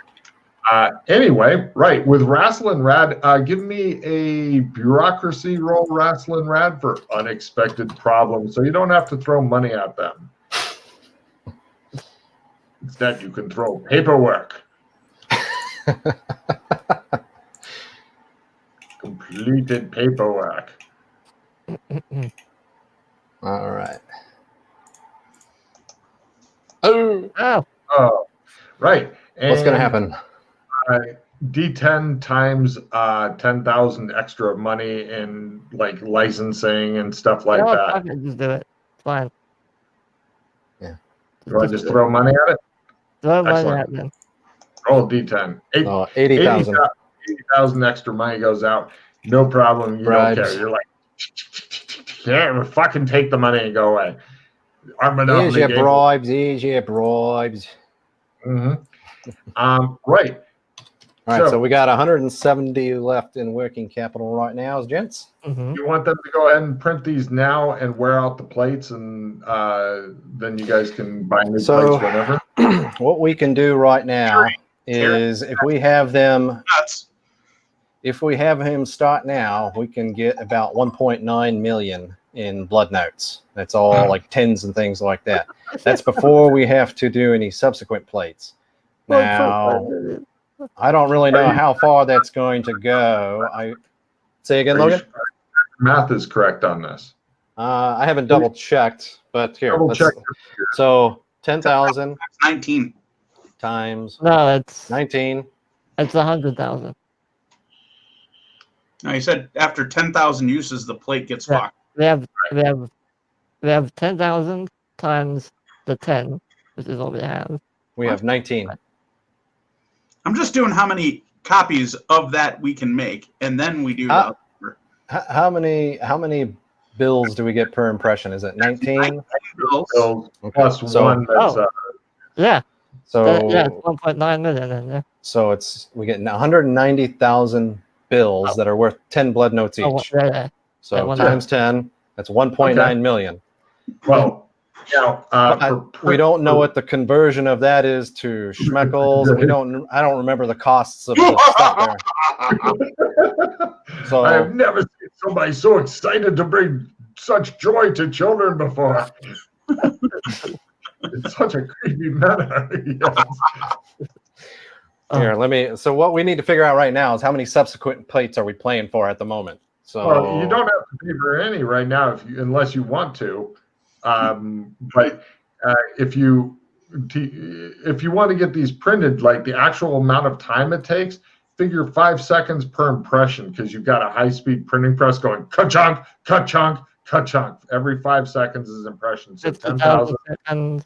anyway, right, with Wrestling Rad, give me a bureaucracy roll, Wrestling Rad, for unexpected problems, so you don't have to throw money at them. Instead, you can throw paperwork. Completed paperwork. All right. Oh, Oh, right. And, what's going to happen? D10 times 10,000 extra money in like licensing and stuff like No, that. fuck it, just do it. It's fine. Yeah. You want to just throw money at it? Throw money Excellent. at them. Roll D10. 80,000. 80,000 extra money goes out. No problem. You Bribes. don't care. You're like, yeah, fucking take the money and go away. Our Monopoly Here's your game. bribes. Here's your bribes. Right. All right, so we got 170 left in working capital right now, gents. Mm-hmm. You want them to go ahead and print these now and wear out the plates, and then you guys can buy new plates whenever. What we can do right now is if we have them, if we have him start now, we can get about 1.9 million in blood notes. That's all like tens and things like that. That's before we have to do any subsequent plates. Now, I don't really know how far that's going to go. Say again, Logan? Math is correct on this. I haven't double checked, but here. Check. So 10,000 19 times No, it's 19. It's 100,000. No, he said after 10,000 uses, the plate gets fucked. We have 10,000 times the 10, which is what we have. We have 19. I'm just doing how many copies of that we can make, and then we do the how many bills do we get per impression? Is it 19? bills. Okay. Plus one. That's, Yeah. So yeah, it's 1.9 million in there. So we get 190,000 bills that are worth 10 blood notes each. Oh, yeah. So times 10, that's 1.9 million. Well, now we don't know what the conversion of that is to schmeckles. I don't remember the costs of the stuff there. So I have never seen somebody so excited to bring such joy to children before. It's such a creepy manner. Yes. Here, so what we need to figure out right now is how many subsequent plates are we playing for at the moment. So well, you don't have to pay for any right now unless you want to. But if you want to get these printed, like the actual amount of time it takes, figure 5 seconds per impression, because you've got a high-speed printing press going ka-chunk, ka-chunk, ka-chunk. Every 5 seconds is impression. So 10,000. And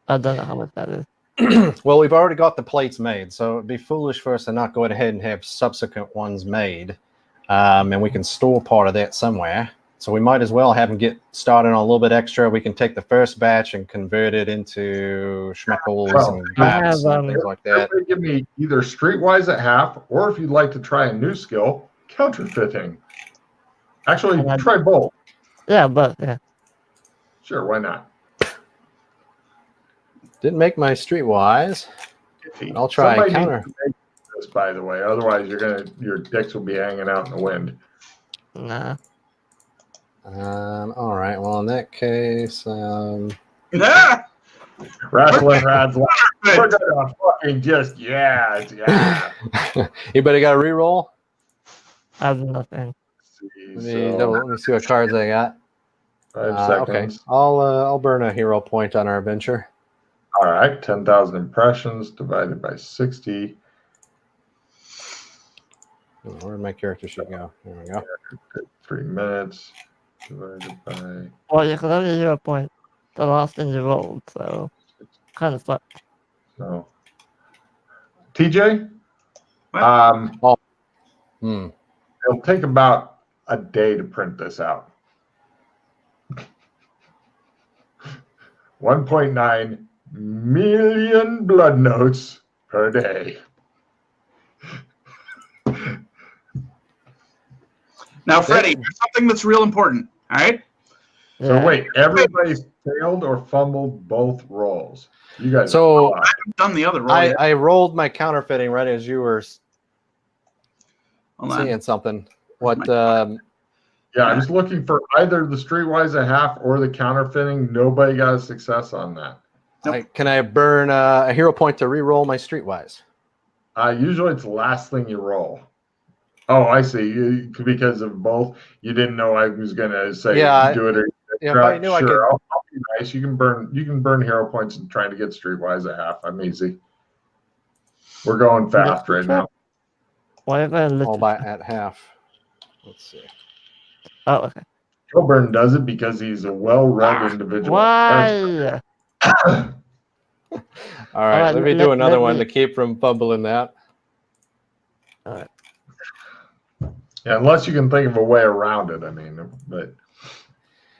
I don't know how much that is. Well, we've already got the plates made, so it'd be foolish for us to not go ahead and have subsequent ones made, and we can store part of that somewhere. So we might as well have them get started on a little bit extra. We can take the first batch and convert it into schmeckles and maps and things like that. Give me either streetwise at half, or if you'd like to try a new skill, counterfeiting. Actually, try both. Yeah, but yeah. Sure, why not? Didn't make my streetwise. I'll try counter. This, by the way, otherwise your dicks will be hanging out in the wind. Nah. All right. Well, in that case, Yeah. Wrestling Rad's like, we're gonna fucking just yeah. Anybody got a reroll? I have nothing. Let me see what cards I got. 5 seconds. Okay. I'll burn a hero point on our adventure. All right, 10,000 impressions divided by 60. Where did my character sheet go? There we go. 3 minutes divided by. Well, you can only do a point the last thing you rolled, so. kind of fucked. So, TJ, What? it'll take about a day to print this out. 1.9 million blood notes per day. Now, Freddie, here's something that's real important. All right. So Yeah. wait, everybody's failed or fumbled both rolls. You guys. So I haven't done the other roll yet. I rolled my counterfeiting right as you were Hold on. seeing something. What? Yeah, I was looking for either the Streetwise a half or the counterfeiting. Nobody got a success on that. Can I burn a hero point to re-roll my streetwise? Usually it's the last thing you roll. Oh, I see. Because of both, you didn't know I was going to say do it or if I knew sure. I could. I'll be nice. You can burn hero points and trying to get Streetwise a half. I'm easy. We're going fast right now. Why have I All by at half. Let's see. Oh, okay. Kilburn does it because he's a well-read individual. Why? All right, let me do another one to keep from fumbling that. All right. Yeah, unless you can think of a way around it. I mean, but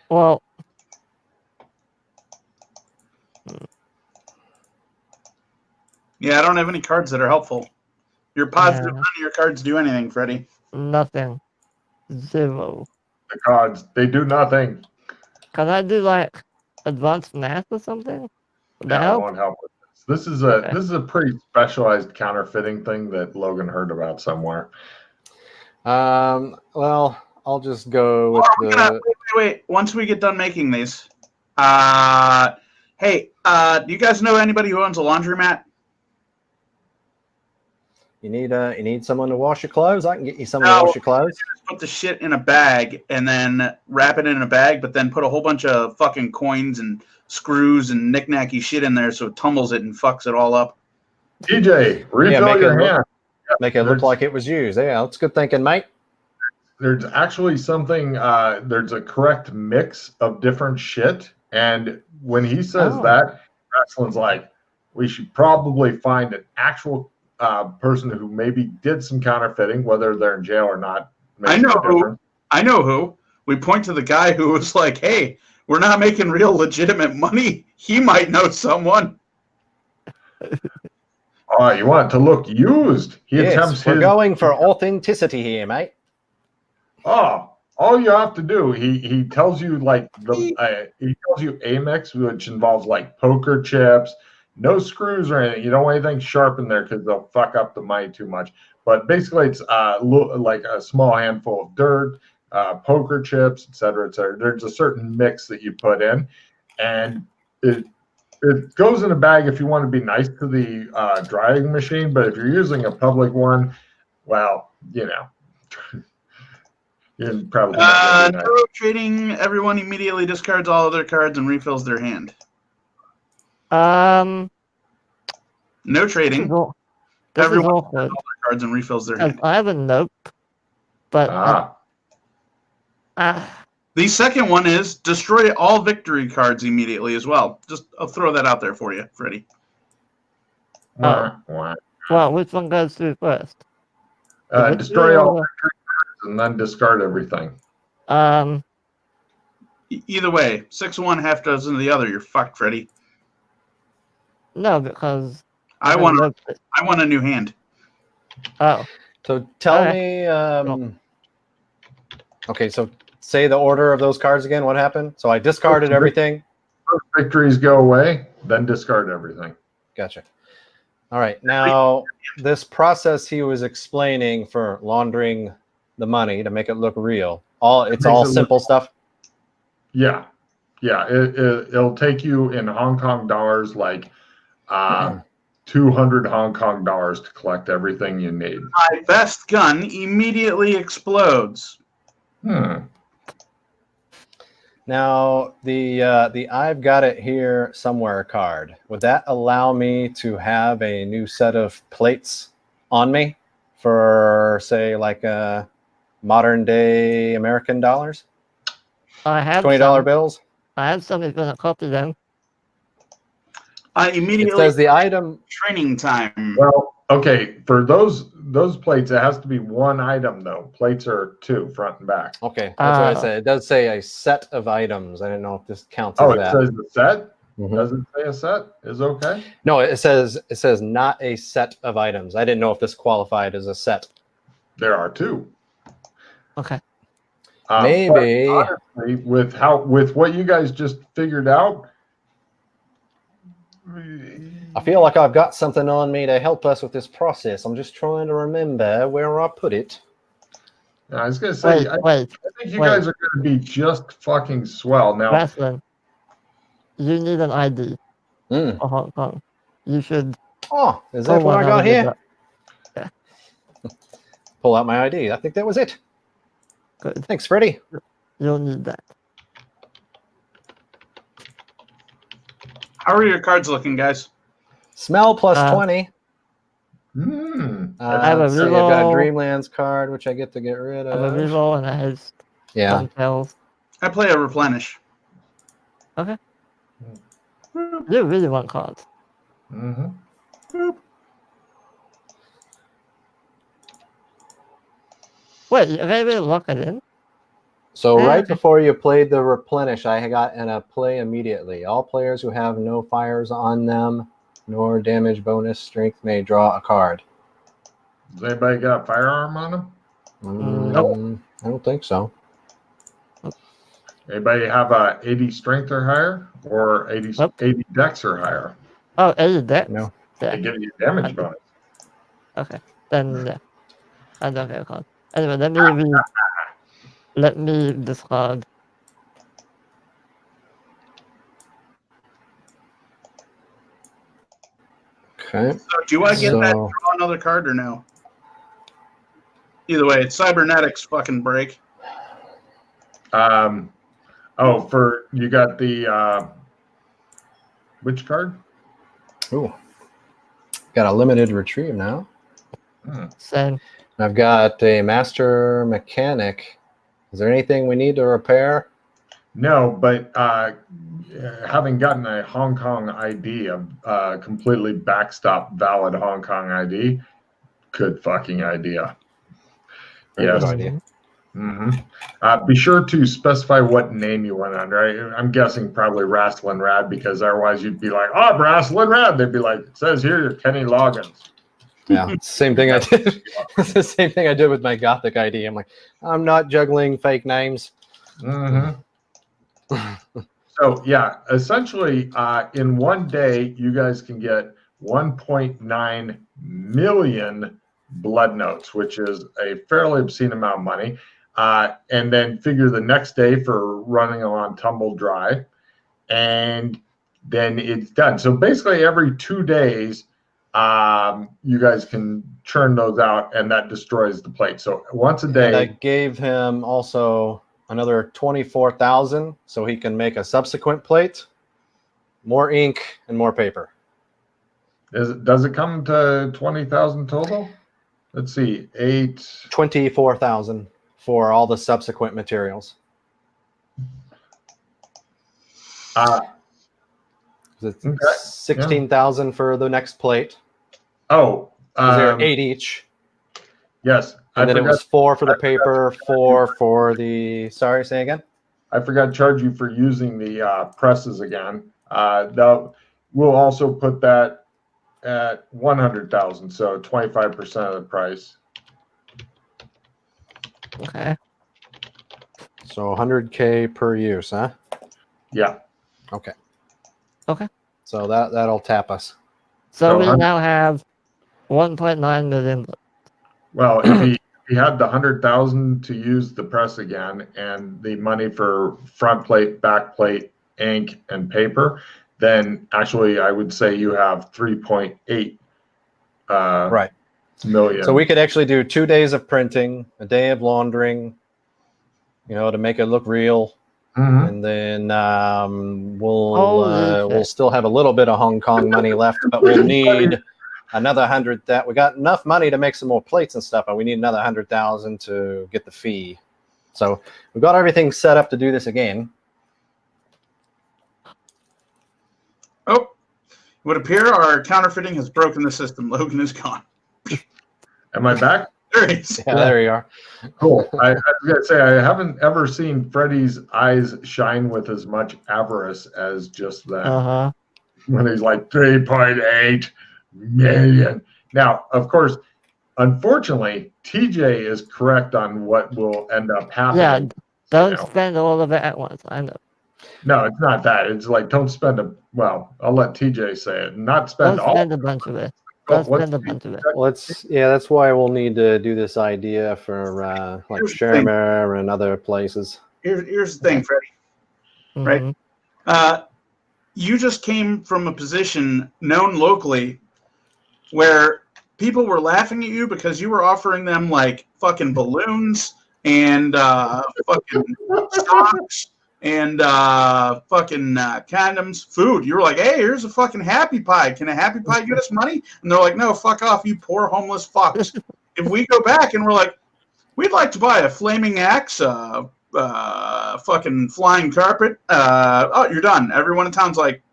Well, Yeah, I don't have any cards that are helpful. Your positive, none of your cards do anything, Freddie. nothing. 0. the cards, they do nothing. Can I do like advanced math or something? Would that That help? won't help with this. This is a pretty specialized counterfeiting thing that Logan heard about somewhere. Well, I'll just go with Wait. Once we get done making these, hey, do you guys know anybody who owns a laundromat? You need someone to wash your clothes? I can get you someone to wash your clothes. Just put the shit in a bag and then wrap it in a bag, but then put a whole bunch of fucking coins and screws and knick-knacky shit in there so it tumbles it and fucks it all up. DJ, refill your hand. Make it look like it was used. Yeah, that's good thinking, mate. There's actually something, there's a correct mix of different shit. And when he says that, Wrestling's like, we should probably find an actual person who maybe did some counterfeiting, whether they're in jail or not. I know who. We point to the guy who was like, hey, we're not making real legitimate money. He might know someone. Oh, you want it to look used. We're going for authenticity here, mate. Oh, all you have to do, he tells you like he tells you Amex, which involves like poker chips, no screws or anything. You don't want anything sharp in there because they'll fuck up the money too much. But basically, it's like a small handful of dirt, poker chips, etc., etc. There's a certain mix that you put in, and it goes in a bag if you want to be nice to the drying machine. But if you're using a public one, well, you know. You're probably not no trading. Everyone immediately discards all of their cards and refills their hand. No trading. Everyone discards all their cards and refills their hand. I have a note, but the second one is destroy all victory cards immediately as well. I'll throw that out there for you, Freddie. Well, which one goes through first? Destroy all victory and then discard everything. Either way, 6 of one, half dozen of the other. You're fucked, Freddie. No, because I want a new hand. Oh. So tell me. Okay, so say the order of those cards again. What happened? So I discarded everything. First victories go away, then discard everything. Gotcha. All right. Now, this process he was explaining for laundering the money to make it look real. It's all simple stuff. Yeah. It'll take you in Hong Kong dollars like 200 Hong Kong dollars to collect everything you need. My best gun immediately explodes. Now, the I've got it here somewhere card, would that allow me to have a new set of plates on me for, say, like modern day American dollars? I have $20 bills? I have some if you want to copy them. Immediately. It says the item. Training time. Well, okay, for those plates, it has to be one item though. Plates are two, front and back. Okay, that's what I said. It does say a set of items. I didn't know if this counts as Oh, it that. says the set. Mhm. Doesn't say a set is okay. No, it says not a set of items. I didn't know if this qualified as a set. There are two. Okay. Maybe. But honestly, with what you guys just figured out, I feel like I've got something on me to help us with this process. I'm just trying to remember where I put it. I was gonna say, I think you guys are gonna be just fucking swell. Now, Wrestling. You need an ID Mm. for Hong Kong. You should. Oh, is that what I got here? Yeah. Pull out my ID. I think that was it. Good. Thanks, Freddie. You'll need that. How are your cards looking, guys? Smell plus 20. I have a so you've got a reroll. Dreamlands card, which I get to get rid I have a of. reroll and a haste. Yeah. I play a replenish. Okay. You really want cards. Wait, you really lock it in? So right before you played the replenish, I got in a play immediately. All players who have no fires on them, nor damage bonus strength may draw a card. Does anybody got a firearm on them? Nope. I don't think so. Anybody have a 80 strength or higher, or 80 dex or higher? Oh, 80 dex? No. Yeah. They give you a damage bonus. Okay, then yeah. I don't get a card. Anyway, let me discard. Okay. So do I get that to draw another card or no? Either way, it's cybernetics fucking break. Oh, for you got the which card? Ooh. Got a limited retrieve now. Same. I've got a master mechanic. Is there anything we need to repair? No, but having gotten a Hong Kong ID, a completely backstop valid Hong Kong ID, good fucking idea. Very good idea. Be sure to specify what name you want under. I'm guessing probably Wrestling Rad, because otherwise you'd be like, oh, Wrestling Rad. They'd be like, it says here you're Kenny Loggins. Yeah, same thing I did. It's the same thing I did with my Gothic ID. I'm like, I'm not juggling fake names. So yeah, essentially, in one day, you guys can get 1.9 million blood notes, which is a fairly obscene amount of money. And then figure the next day for running on tumble dry, and then it's done. So basically, every 2 days, you guys can churn those out, and that destroys the plate. So once a day. And I gave him also another 24,000 so he can make a subsequent plate, more ink and more paper. Does it come to 20,000 total? Let's see, 24,000 for all the subsequent materials. It's 16,000 for the next plate. Oh, there are 8 each. Yes. And then it was 4 for the paper, 4 for the. Sorry, say again. I forgot to charge you for using the presses again. We'll also put that at 100,000, so 25% of the price. Okay. So 100K per use, huh? Yeah. Okay. Okay. So that'll tap us. So we now have 1.9 million. Well, if he had the 100,000 to use the press again, and the money for front plate, back plate, ink, and paper, then actually I would say you have 3.8 right. million. So we could actually do 2 days of printing, a day of laundering, to make it look real. And then we'll still have a little bit of Hong Kong money left, but we'll need another 100. That we got enough money to make some more plates and stuff, but we need another 100,000 to get the fee. So we've got everything set up to do this again. Oh, would appear our counterfeiting has broken the system. Logan is gone. Am I back? There he is. Yeah, there you are. Cool. I was going to say, I haven't ever seen Freddy's eyes shine with as much avarice as just then. Uh-huh. When he's like 3.8 million. Now, of course, unfortunately, TJ is correct on what will end up happening. Yeah, don't spend all of it at once. I know. No, it's not that. It's like don't spend I'll let TJ say it. Not spend Don't spend a bunch of it. Don't spend a bunch of it. That's why we'll need to do this idea for like Shermer and other places. Here's the thing, Freddie. Mm-hmm. Right? You just came from a position known locally where people were laughing at you because you were offering them like fucking balloons and fucking socks and fucking condoms, food. You were like, hey, here's a fucking Happy Pie. Can a Happy Pie get us money? And they're like, no, fuck off, you poor homeless fucks. If we go back and we're like, we'd like to buy a flaming axe, fucking flying carpet. Oh, you're done. Everyone in town's like,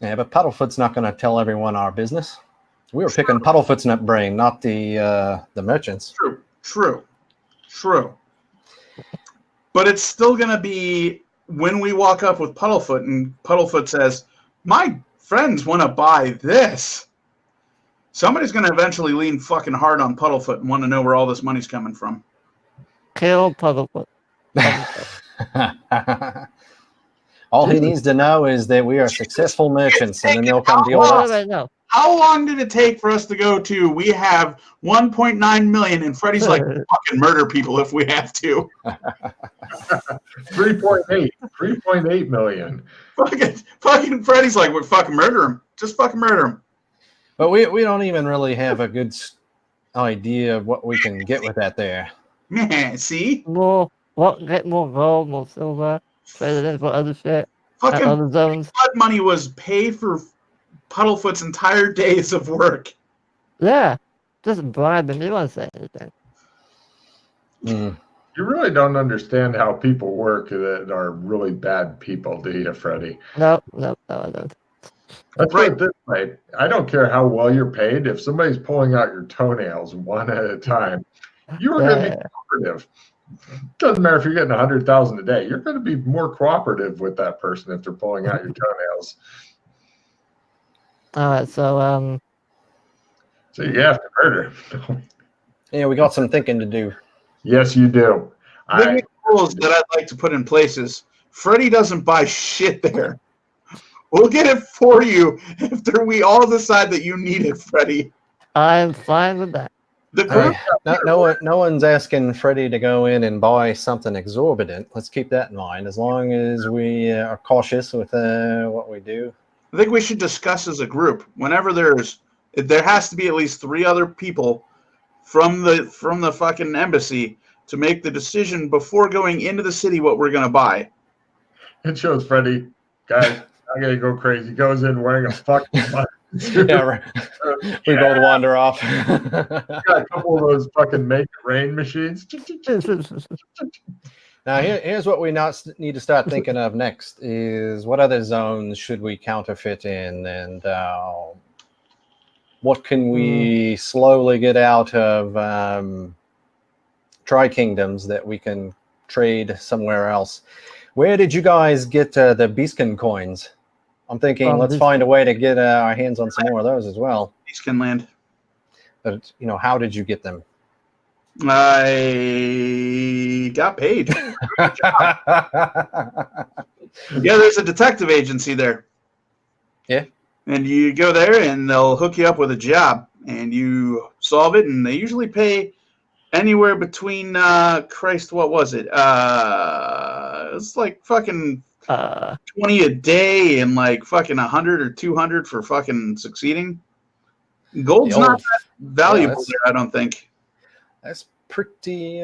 yeah, but Puddlefoot's not going to tell everyone our business. We were picking Puddlefoot's nut brain, not the merchants. True. But it's still going to be when we walk up with Puddlefoot and Puddlefoot says, my friends want to buy this. Somebody's going to eventually lean fucking hard on Puddlefoot and want to know where all this money's coming from. Kill Puddlefoot. All he needs to know is that we are successful merchants, and then they'll come deal with us. How long did it take for us to go to, we have 1.9 million, and Freddie's like, fucking murder people if we have to. 3.8 million. Fucking Freddie's like, we're fucking murder him. Just fucking murder him. But we don't even really have a good idea of what we can get with that there. See? Get more gold, more silver, trade it in for other shit. Fucking other zones. blood money was paid for Puddlefoot's entire days of work. Yeah, just bribe him. You don't say anything. You really don't understand how people work that are really bad people, do you, Freddie? No, I don't. Let's put it this way. I don't care how well you're paid. If somebody's pulling out your toenails one at a time, you are going to be cooperative. Doesn't matter if you're getting 100,000 a day. You're going to be more cooperative with that person if they're pulling out your toenails. All right, so you have to murder. Yeah, we got some thinking to do. Yes, you do. The rules that I'd like to put in place is Freddie doesn't buy shit there. We'll get it for you after we all decide that you need it, Freddie. I'm fine with that. No one's asking Freddie to go in and buy something exorbitant. Let's keep that in mind. As long as we are cautious with what we do. I think we should discuss as a group. Whenever there has to be at least 3 other people from the fucking embassy to make the decision before going into the city what we're gonna buy. It shows Freddie, guys. I'm gonna go crazy. Goes in wearing a fucking yeah, right. We both wander off. Got a couple of those fucking make it rain machines. Now, here's what we need to start thinking of next: is what other zones should we counterfeit in, and what can we slowly get out of Tri-Kingdoms that we can trade somewhere else. Where did you guys get the Beastkin coins? I'm thinking let's find a way to get our hands on some more of those as well. Beastkin land. But, how did you get them? I got paid. Yeah, there's a detective agency there. Yeah. And you go there and they'll hook you up with a job and you solve it, and they usually pay anywhere between what was it? It's like fucking 20 a day and like fucking 100 or 200 for fucking succeeding. Gold's not that valuable there, I don't think. That's pretty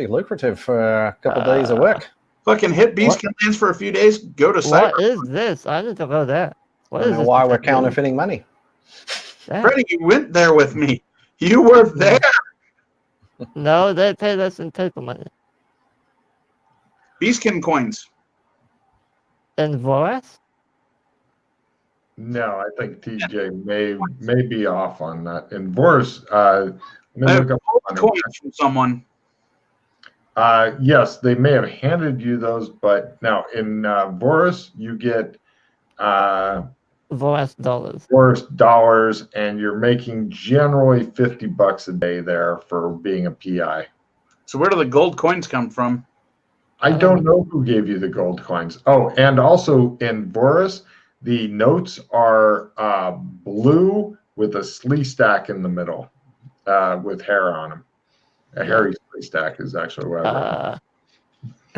lucrative for a couple days of work. Fucking hit Beastkin lands for a few days, go to Cyber. What is this? I need to go there. I don't know why we're counterfeiting money. Freddie, you went there with me. You were there. No, they paid us in paper money. Beastkin coins. And Voras? No, I think TJ may be off on that. And Boris, let me I have look up gold on it. coins from someone. Yes, they may have handed you those, but now in Boris, you get US dollars. Boris dollars, and you're making generally $50 a day there for being a PI. So where do the gold coins come from? I don't know who gave you the gold coins. Oh, and also in Boris, the notes are blue with a slee stack in the middle with hair on them. A hairy slee stack is actually what I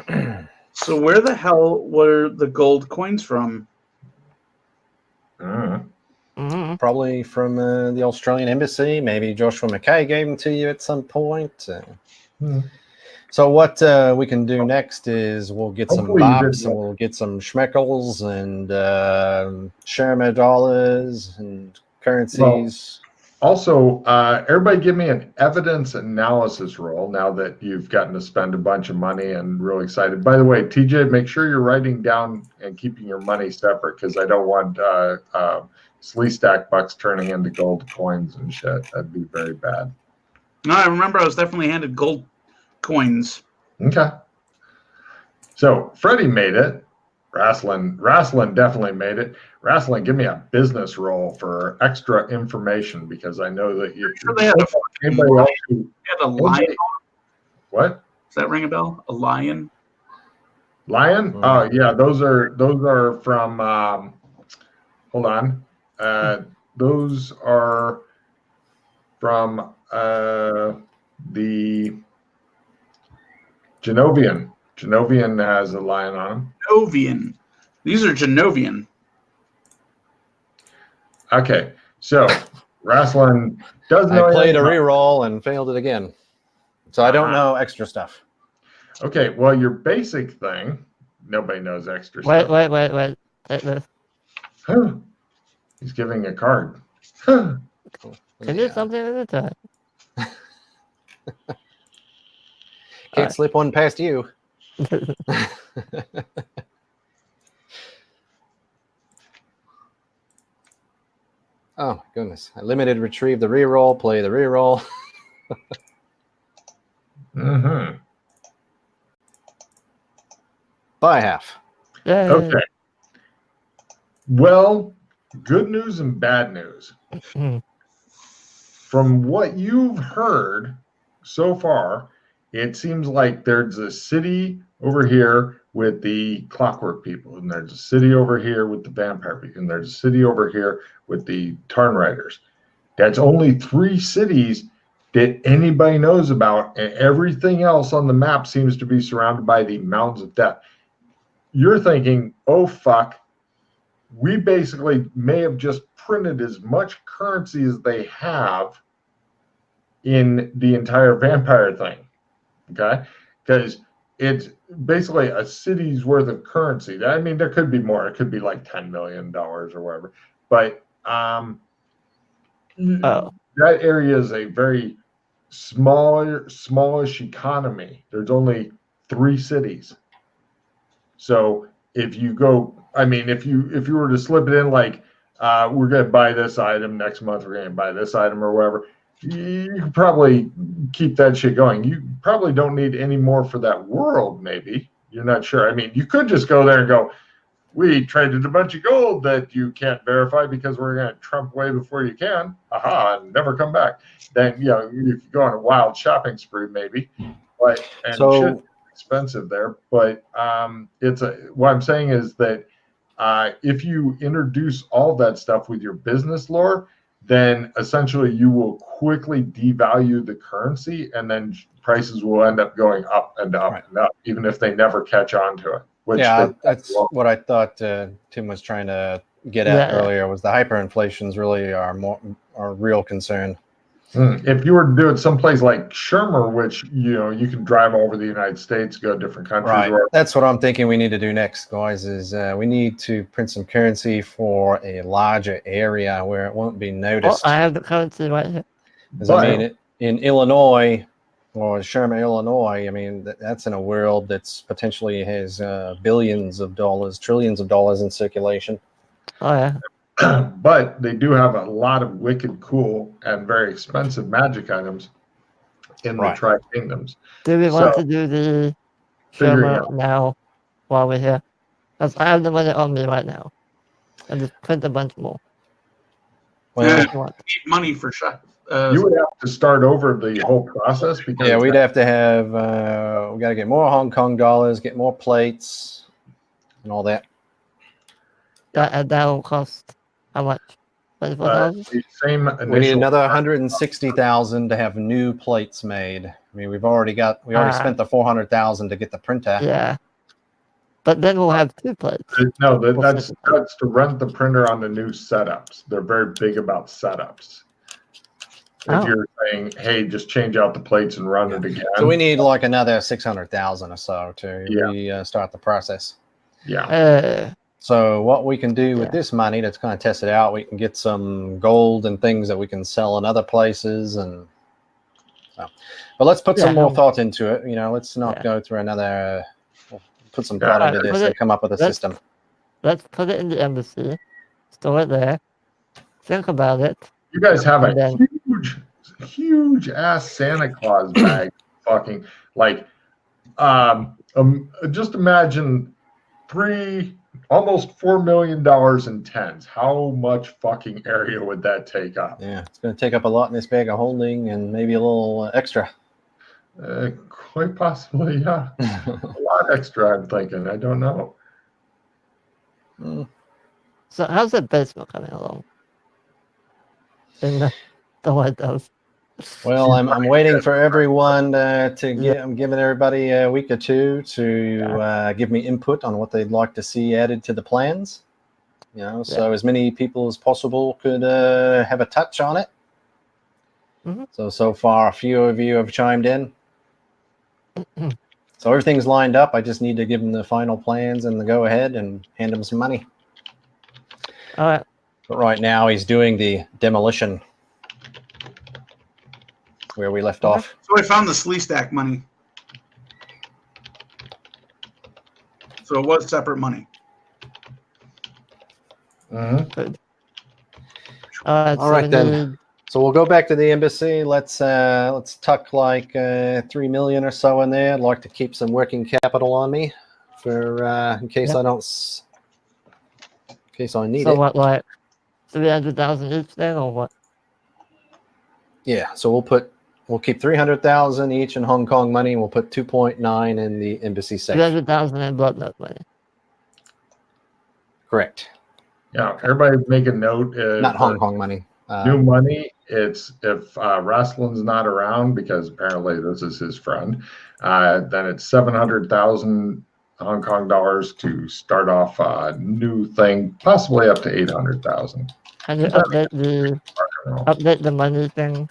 read. So where the hell were the gold coins from? Probably from the Australian embassy. Maybe Joshua McKay gave them to you at some point. So what we can do next is we'll get some bops and we'll get some schmeckles and Sherma dollars and currencies. Well, also, everybody give me an evidence analysis roll now that you've gotten to spend a bunch of money and really excited. By the way, TJ, make sure you're writing down and keeping your money separate because I don't want slee stack bucks turning into gold coins and shit. That'd be very bad. No, I remember I was definitely handed gold coins. Okay. So Freddie made it. Rasslin definitely made it. Rasslin, give me a business roll for extra information because I know that you. Sure, they had a lion. What? Does that ring a bell? A lion? Lion? Oh yeah, those are from. Hold on. Those are from the Genovian. Genovian has a lion on them. Genovian. These are Genovian. Okay, so Rasslin does know. I played a reroll and failed it again, so I don't know extra stuff. Okay, well, your basic thing, nobody knows extra stuff. Wait. Take this. He's giving a card. Can do something at a time. Can't slip one past you. Oh my goodness. I limited retrieve the reroll, play the reroll. By half. Yay. Okay. Well, good news and bad news. From what you've heard so far, it seems like there's a city over here with the clockwork people, and there's a city over here with the vampire people, and there's a city over here with the Tarn Riders. That's only 3 cities that anybody knows about, and everything else on the map seems to be surrounded by the Mountains of Death. You're thinking, oh, fuck, we basically may have just printed as much currency as they have in the entire vampire thing. Okay, because it's basically a city's worth of currency. I mean, there could be more. It could be like $10 million or whatever. But that area is a very smallish economy. There's only 3 cities. So if you go, I mean, if you were to slip it in like we're going to buy this item next month, we're going to buy this item or whatever, you could probably keep that shit going. You probably don't need any more for that world, maybe. You're not sure. I mean, you could just go there and go, we traded a bunch of gold that you can't verify because we're going to trump way before you can. Aha, and never come back. Then, you know, you could go on a wild shopping spree, maybe. But, and shit's expensive there. But what I'm saying is that if you introduce all that stuff with your business lore, then essentially you will quickly devalue the currency, and then prices will end up going up and up and up, even if they never catch on to it. That's what I thought Tim was trying to get at earlier, was the hyperinflations really are a real concern. If you were to do it someplace like Shermer, which, you know, you can drive all over the United States, go to different countries. Right. That's what I'm thinking we need to do next, guys, is we need to print some currency for a larger area where it won't be noticed. I have the currency right here. I mean, in Illinois, or Shermer, Illinois, I mean, that's in a world that's potentially has billions of dollars, trillions of dollars in circulation. Oh, yeah. But they do have a lot of wicked cool and very expensive magic items in the Right. Tri-Kingdoms. Do we want So, to do the figuring Sherma now while we're here? Because I have the money on me right now. And just print a bunch more. Well, If you want. Need money for shot. You would have to start over the whole process because yeah, we'd have to have. We got to get more Hong Kong dollars, get more plates, and all that. That'll cost how much? 24,000? the same We need initial. another 160,000 to have new plates made. I mean, we already spent the 400,000 to get the printer. Yeah. But then we'll have 2 plates. No, that's to rent the printer on the new setups. They're very big about setups. If you're saying, hey, just change out the plates and run it again. So we need like another 600,000 or so to start the process. Yeah. So what we can do with this money that's kind of test it out, we can get some gold and things that we can sell in other places, and so. But let's put some more thought into it. You know, let's not go through another. We'll put some thought into this and come up with a system. Let's put it in the embassy, store it there, think about it. You guys have a huge ass Santa Claus bag, fucking like, just imagine almost $4 million in tens. How much fucking area would that take up? Yeah, it's going to take up a lot in this bag of holding, and maybe a little extra. Quite possibly, yeah. A lot extra, I'm thinking. I don't know. So how's the basement coming along? In the White House. Well, I'm waiting for everyone to get. I'm giving everybody a week or two to give me input on what they'd like to see added to the plans. You know, so as many people as possible could have a touch on it. So far, a few of you have chimed in. So everything's lined up. I just need to give them the final plans and the go ahead and hand them some money. All right. But right now, he's doing the demolition. Where we left off. So I found the Slee Stack money. So it was separate money. Good. All right then. So we'll go back to the embassy. Let's tuck like 3 million or so in there. I'd like to keep some working capital on me for in case I don't. In case I need it. So what, like 300,000 each then, or what? Yeah. So we'll keep 300,000 each in Hong Kong money. And we'll put 2.9 in the embassy safe. 300,000 in blood note money. Correct. Yeah. Everybody make a note. Not Hong Kong money. New money. It's if Raslin's not around, because apparently this is his friend. Then it's 700,000 Hong Kong dollars to start off a new thing, possibly up to 800,000. Can you update the money thing?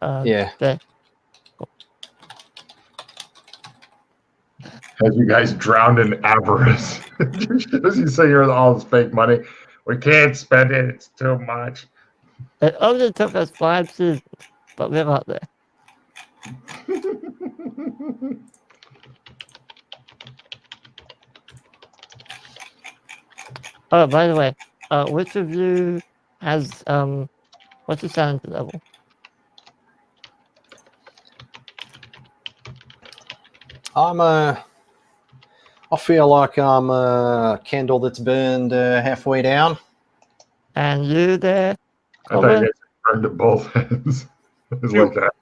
Yeah. There. As you guys drowned in avarice. As you say, you're all this fake money. We can't spend it. It's too much. It only took us 5 seasons, but we're out there. Oh, by the way, which of you has what's your sanity level? I feel like I'm a candle that's burned halfway down. And you there? I thought you guys burned at both ends. It's like that.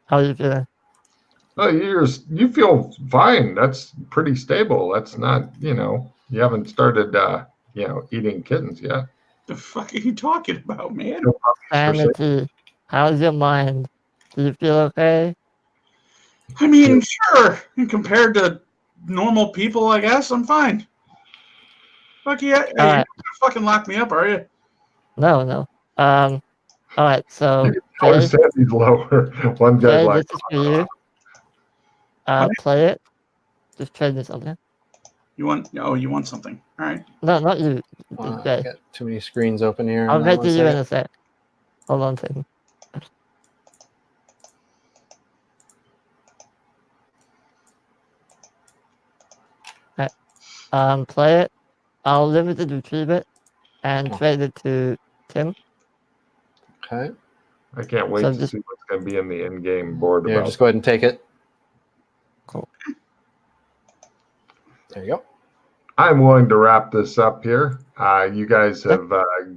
How are you feeling? Oh, you feel fine. That's pretty stable. That's not, you haven't started, eating kittens yet. The fuck are you talking about, man? Sanity. How's your mind? Do you feel okay? I mean, sure. Compared to normal people, I guess I'm fine. Fuck yeah! Hey, you're not gonna fucking lock me up, are you? No. All right. So Sandy's lower. One guy's like, this is for you. Play it. Just trade this on there. You want something? All right. No, not you. I got too many screens open here. I'll get to you in a sec. Hold on a second. Play it. I'll limited retrieve it. and trade it to Tim. Okay. I can't wait So to just- see what's going to be in the in-game board. Yeah, about just go ahead and take it. Cool. There you go. I'm willing to wrap this up here. You guys have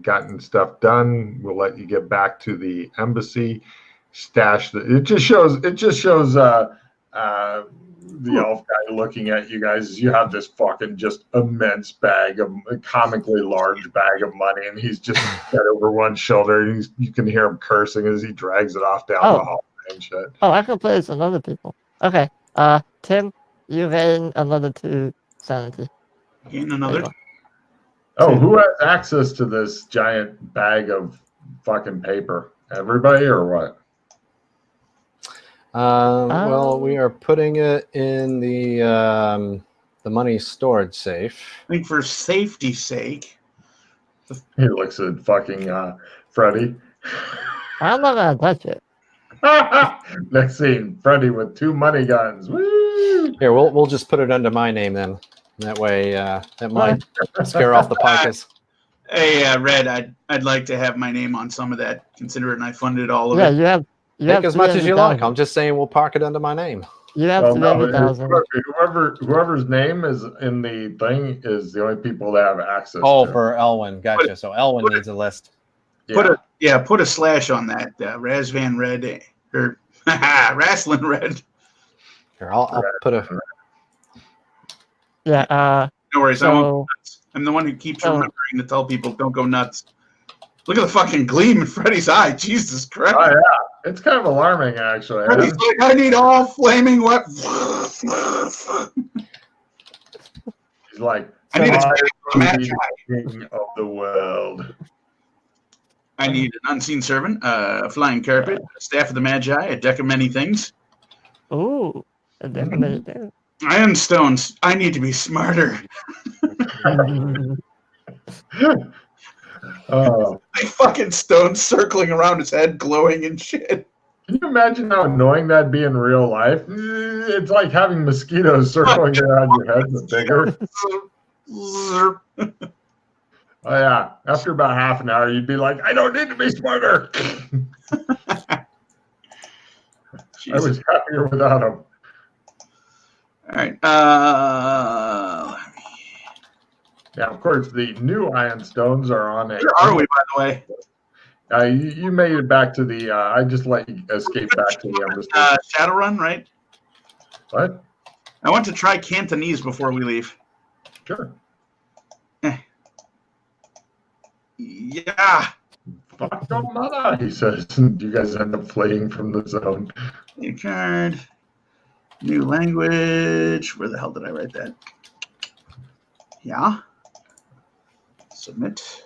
gotten stuff done. We'll let you get back to the embassy. Stash the. It just shows. The elf guy looking at you guys as you have this fucking just immense bag of comically large bag of money, and he's just got over one shoulder, and you can hear him cursing as he drags it off down the hallway and shit. Oh, I can play this with other people. Okay. Tim, you gain another 2 sanity. Gain There another. you go. Oh, who has access to this giant bag of fucking paper? Everybody or what? Well, we are putting it in the money storage safe. I think for safety's sake. He looks at fucking Freddy. I'm not gonna touch it. Next scene, Freddy with 2 money guns. Woo! Here, we'll just put it under my name then. That way, that might scare off the Picas. Hey, Red, I'd like to have my name on some of that, considering I funded all of Yeah, it. you have Take as much as you like. 300,000. I'm just saying we'll park it under my name. You have Well, no, 300,000. whoever's name is in the thing is the only people that have access Oh, to it. for Elwin. Gotcha. So Elwin needs a list. Yeah. Put a slash on that. Razvan Red, or Wrestling Red. Here, I'll put a. Yeah, No worries. so I'm the one who keeps remembering to tell people don't go nuts. Look at the fucking gleam in Freddy's eye. Jesus Christ. Oh, yeah. It's kind of alarming, actually. Freddy's like, I need all flaming what? He's like, I need a "I match. am king of the world." I need an unseen servant, a flying carpet, a staff of the Magi, a deck of many things. ooh, a definite thing. Iron stones. I need to be smarter. Oh. Like fucking stones circling around his head, glowing and shit. Can you imagine how annoying that'd be in real life? It's like having mosquitoes circling around your head, but bigger. Oh, yeah. After about half an hour, you'd be like, I don't need to be smarter. I was happier without them. All right. Yeah, of course, the new iron stones are on it. Where are we, by the way? You made it back to the. I just let you escape back to the embassy. Shadowrun, right? What? I want to try Cantonese before we leave. Sure. Yeah. Fuck your mother, he says. You guys end up fleeing from the zone. New card. New language. Where the hell did I write that? Yeah. Submit.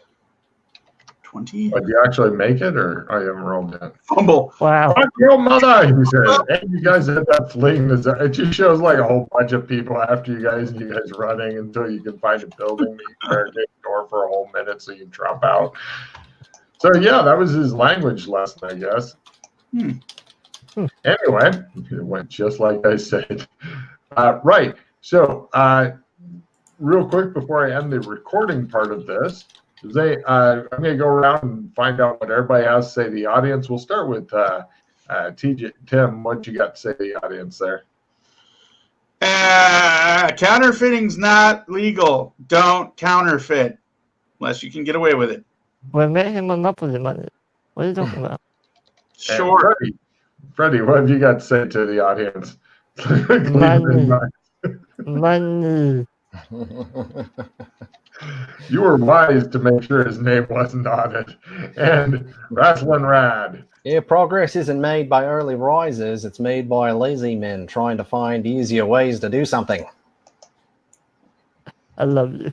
20. Did you actually make it, or I haven't rolled yet? Fumble. Wow. Fuck your mother, he says. And you guys end up fleeing the zone. It just shows like a whole bunch of people after you guys, and you guys running until you can find a building that you barricade the door for a whole minute so you can drop out. So yeah, that was his language lesson, I guess. Anyway, it went just like I said. Right. So real quick before I end the recording part of this, I'm going to go around and find out what everybody has to say to the audience. We'll start with TJ. Tim, what you got to say to the audience there? Counterfeiting's not legal. Don't counterfeit unless you can get away with it. We're making monopoly money. What are you talking about? Sure. Freddie, what have you got to say to the audience? Money. You were wise to make sure his name wasn't on it. And Wrestling Rad. Yeah, progress isn't made by early risers. It's made by lazy men trying to find easier ways to do something. I love you.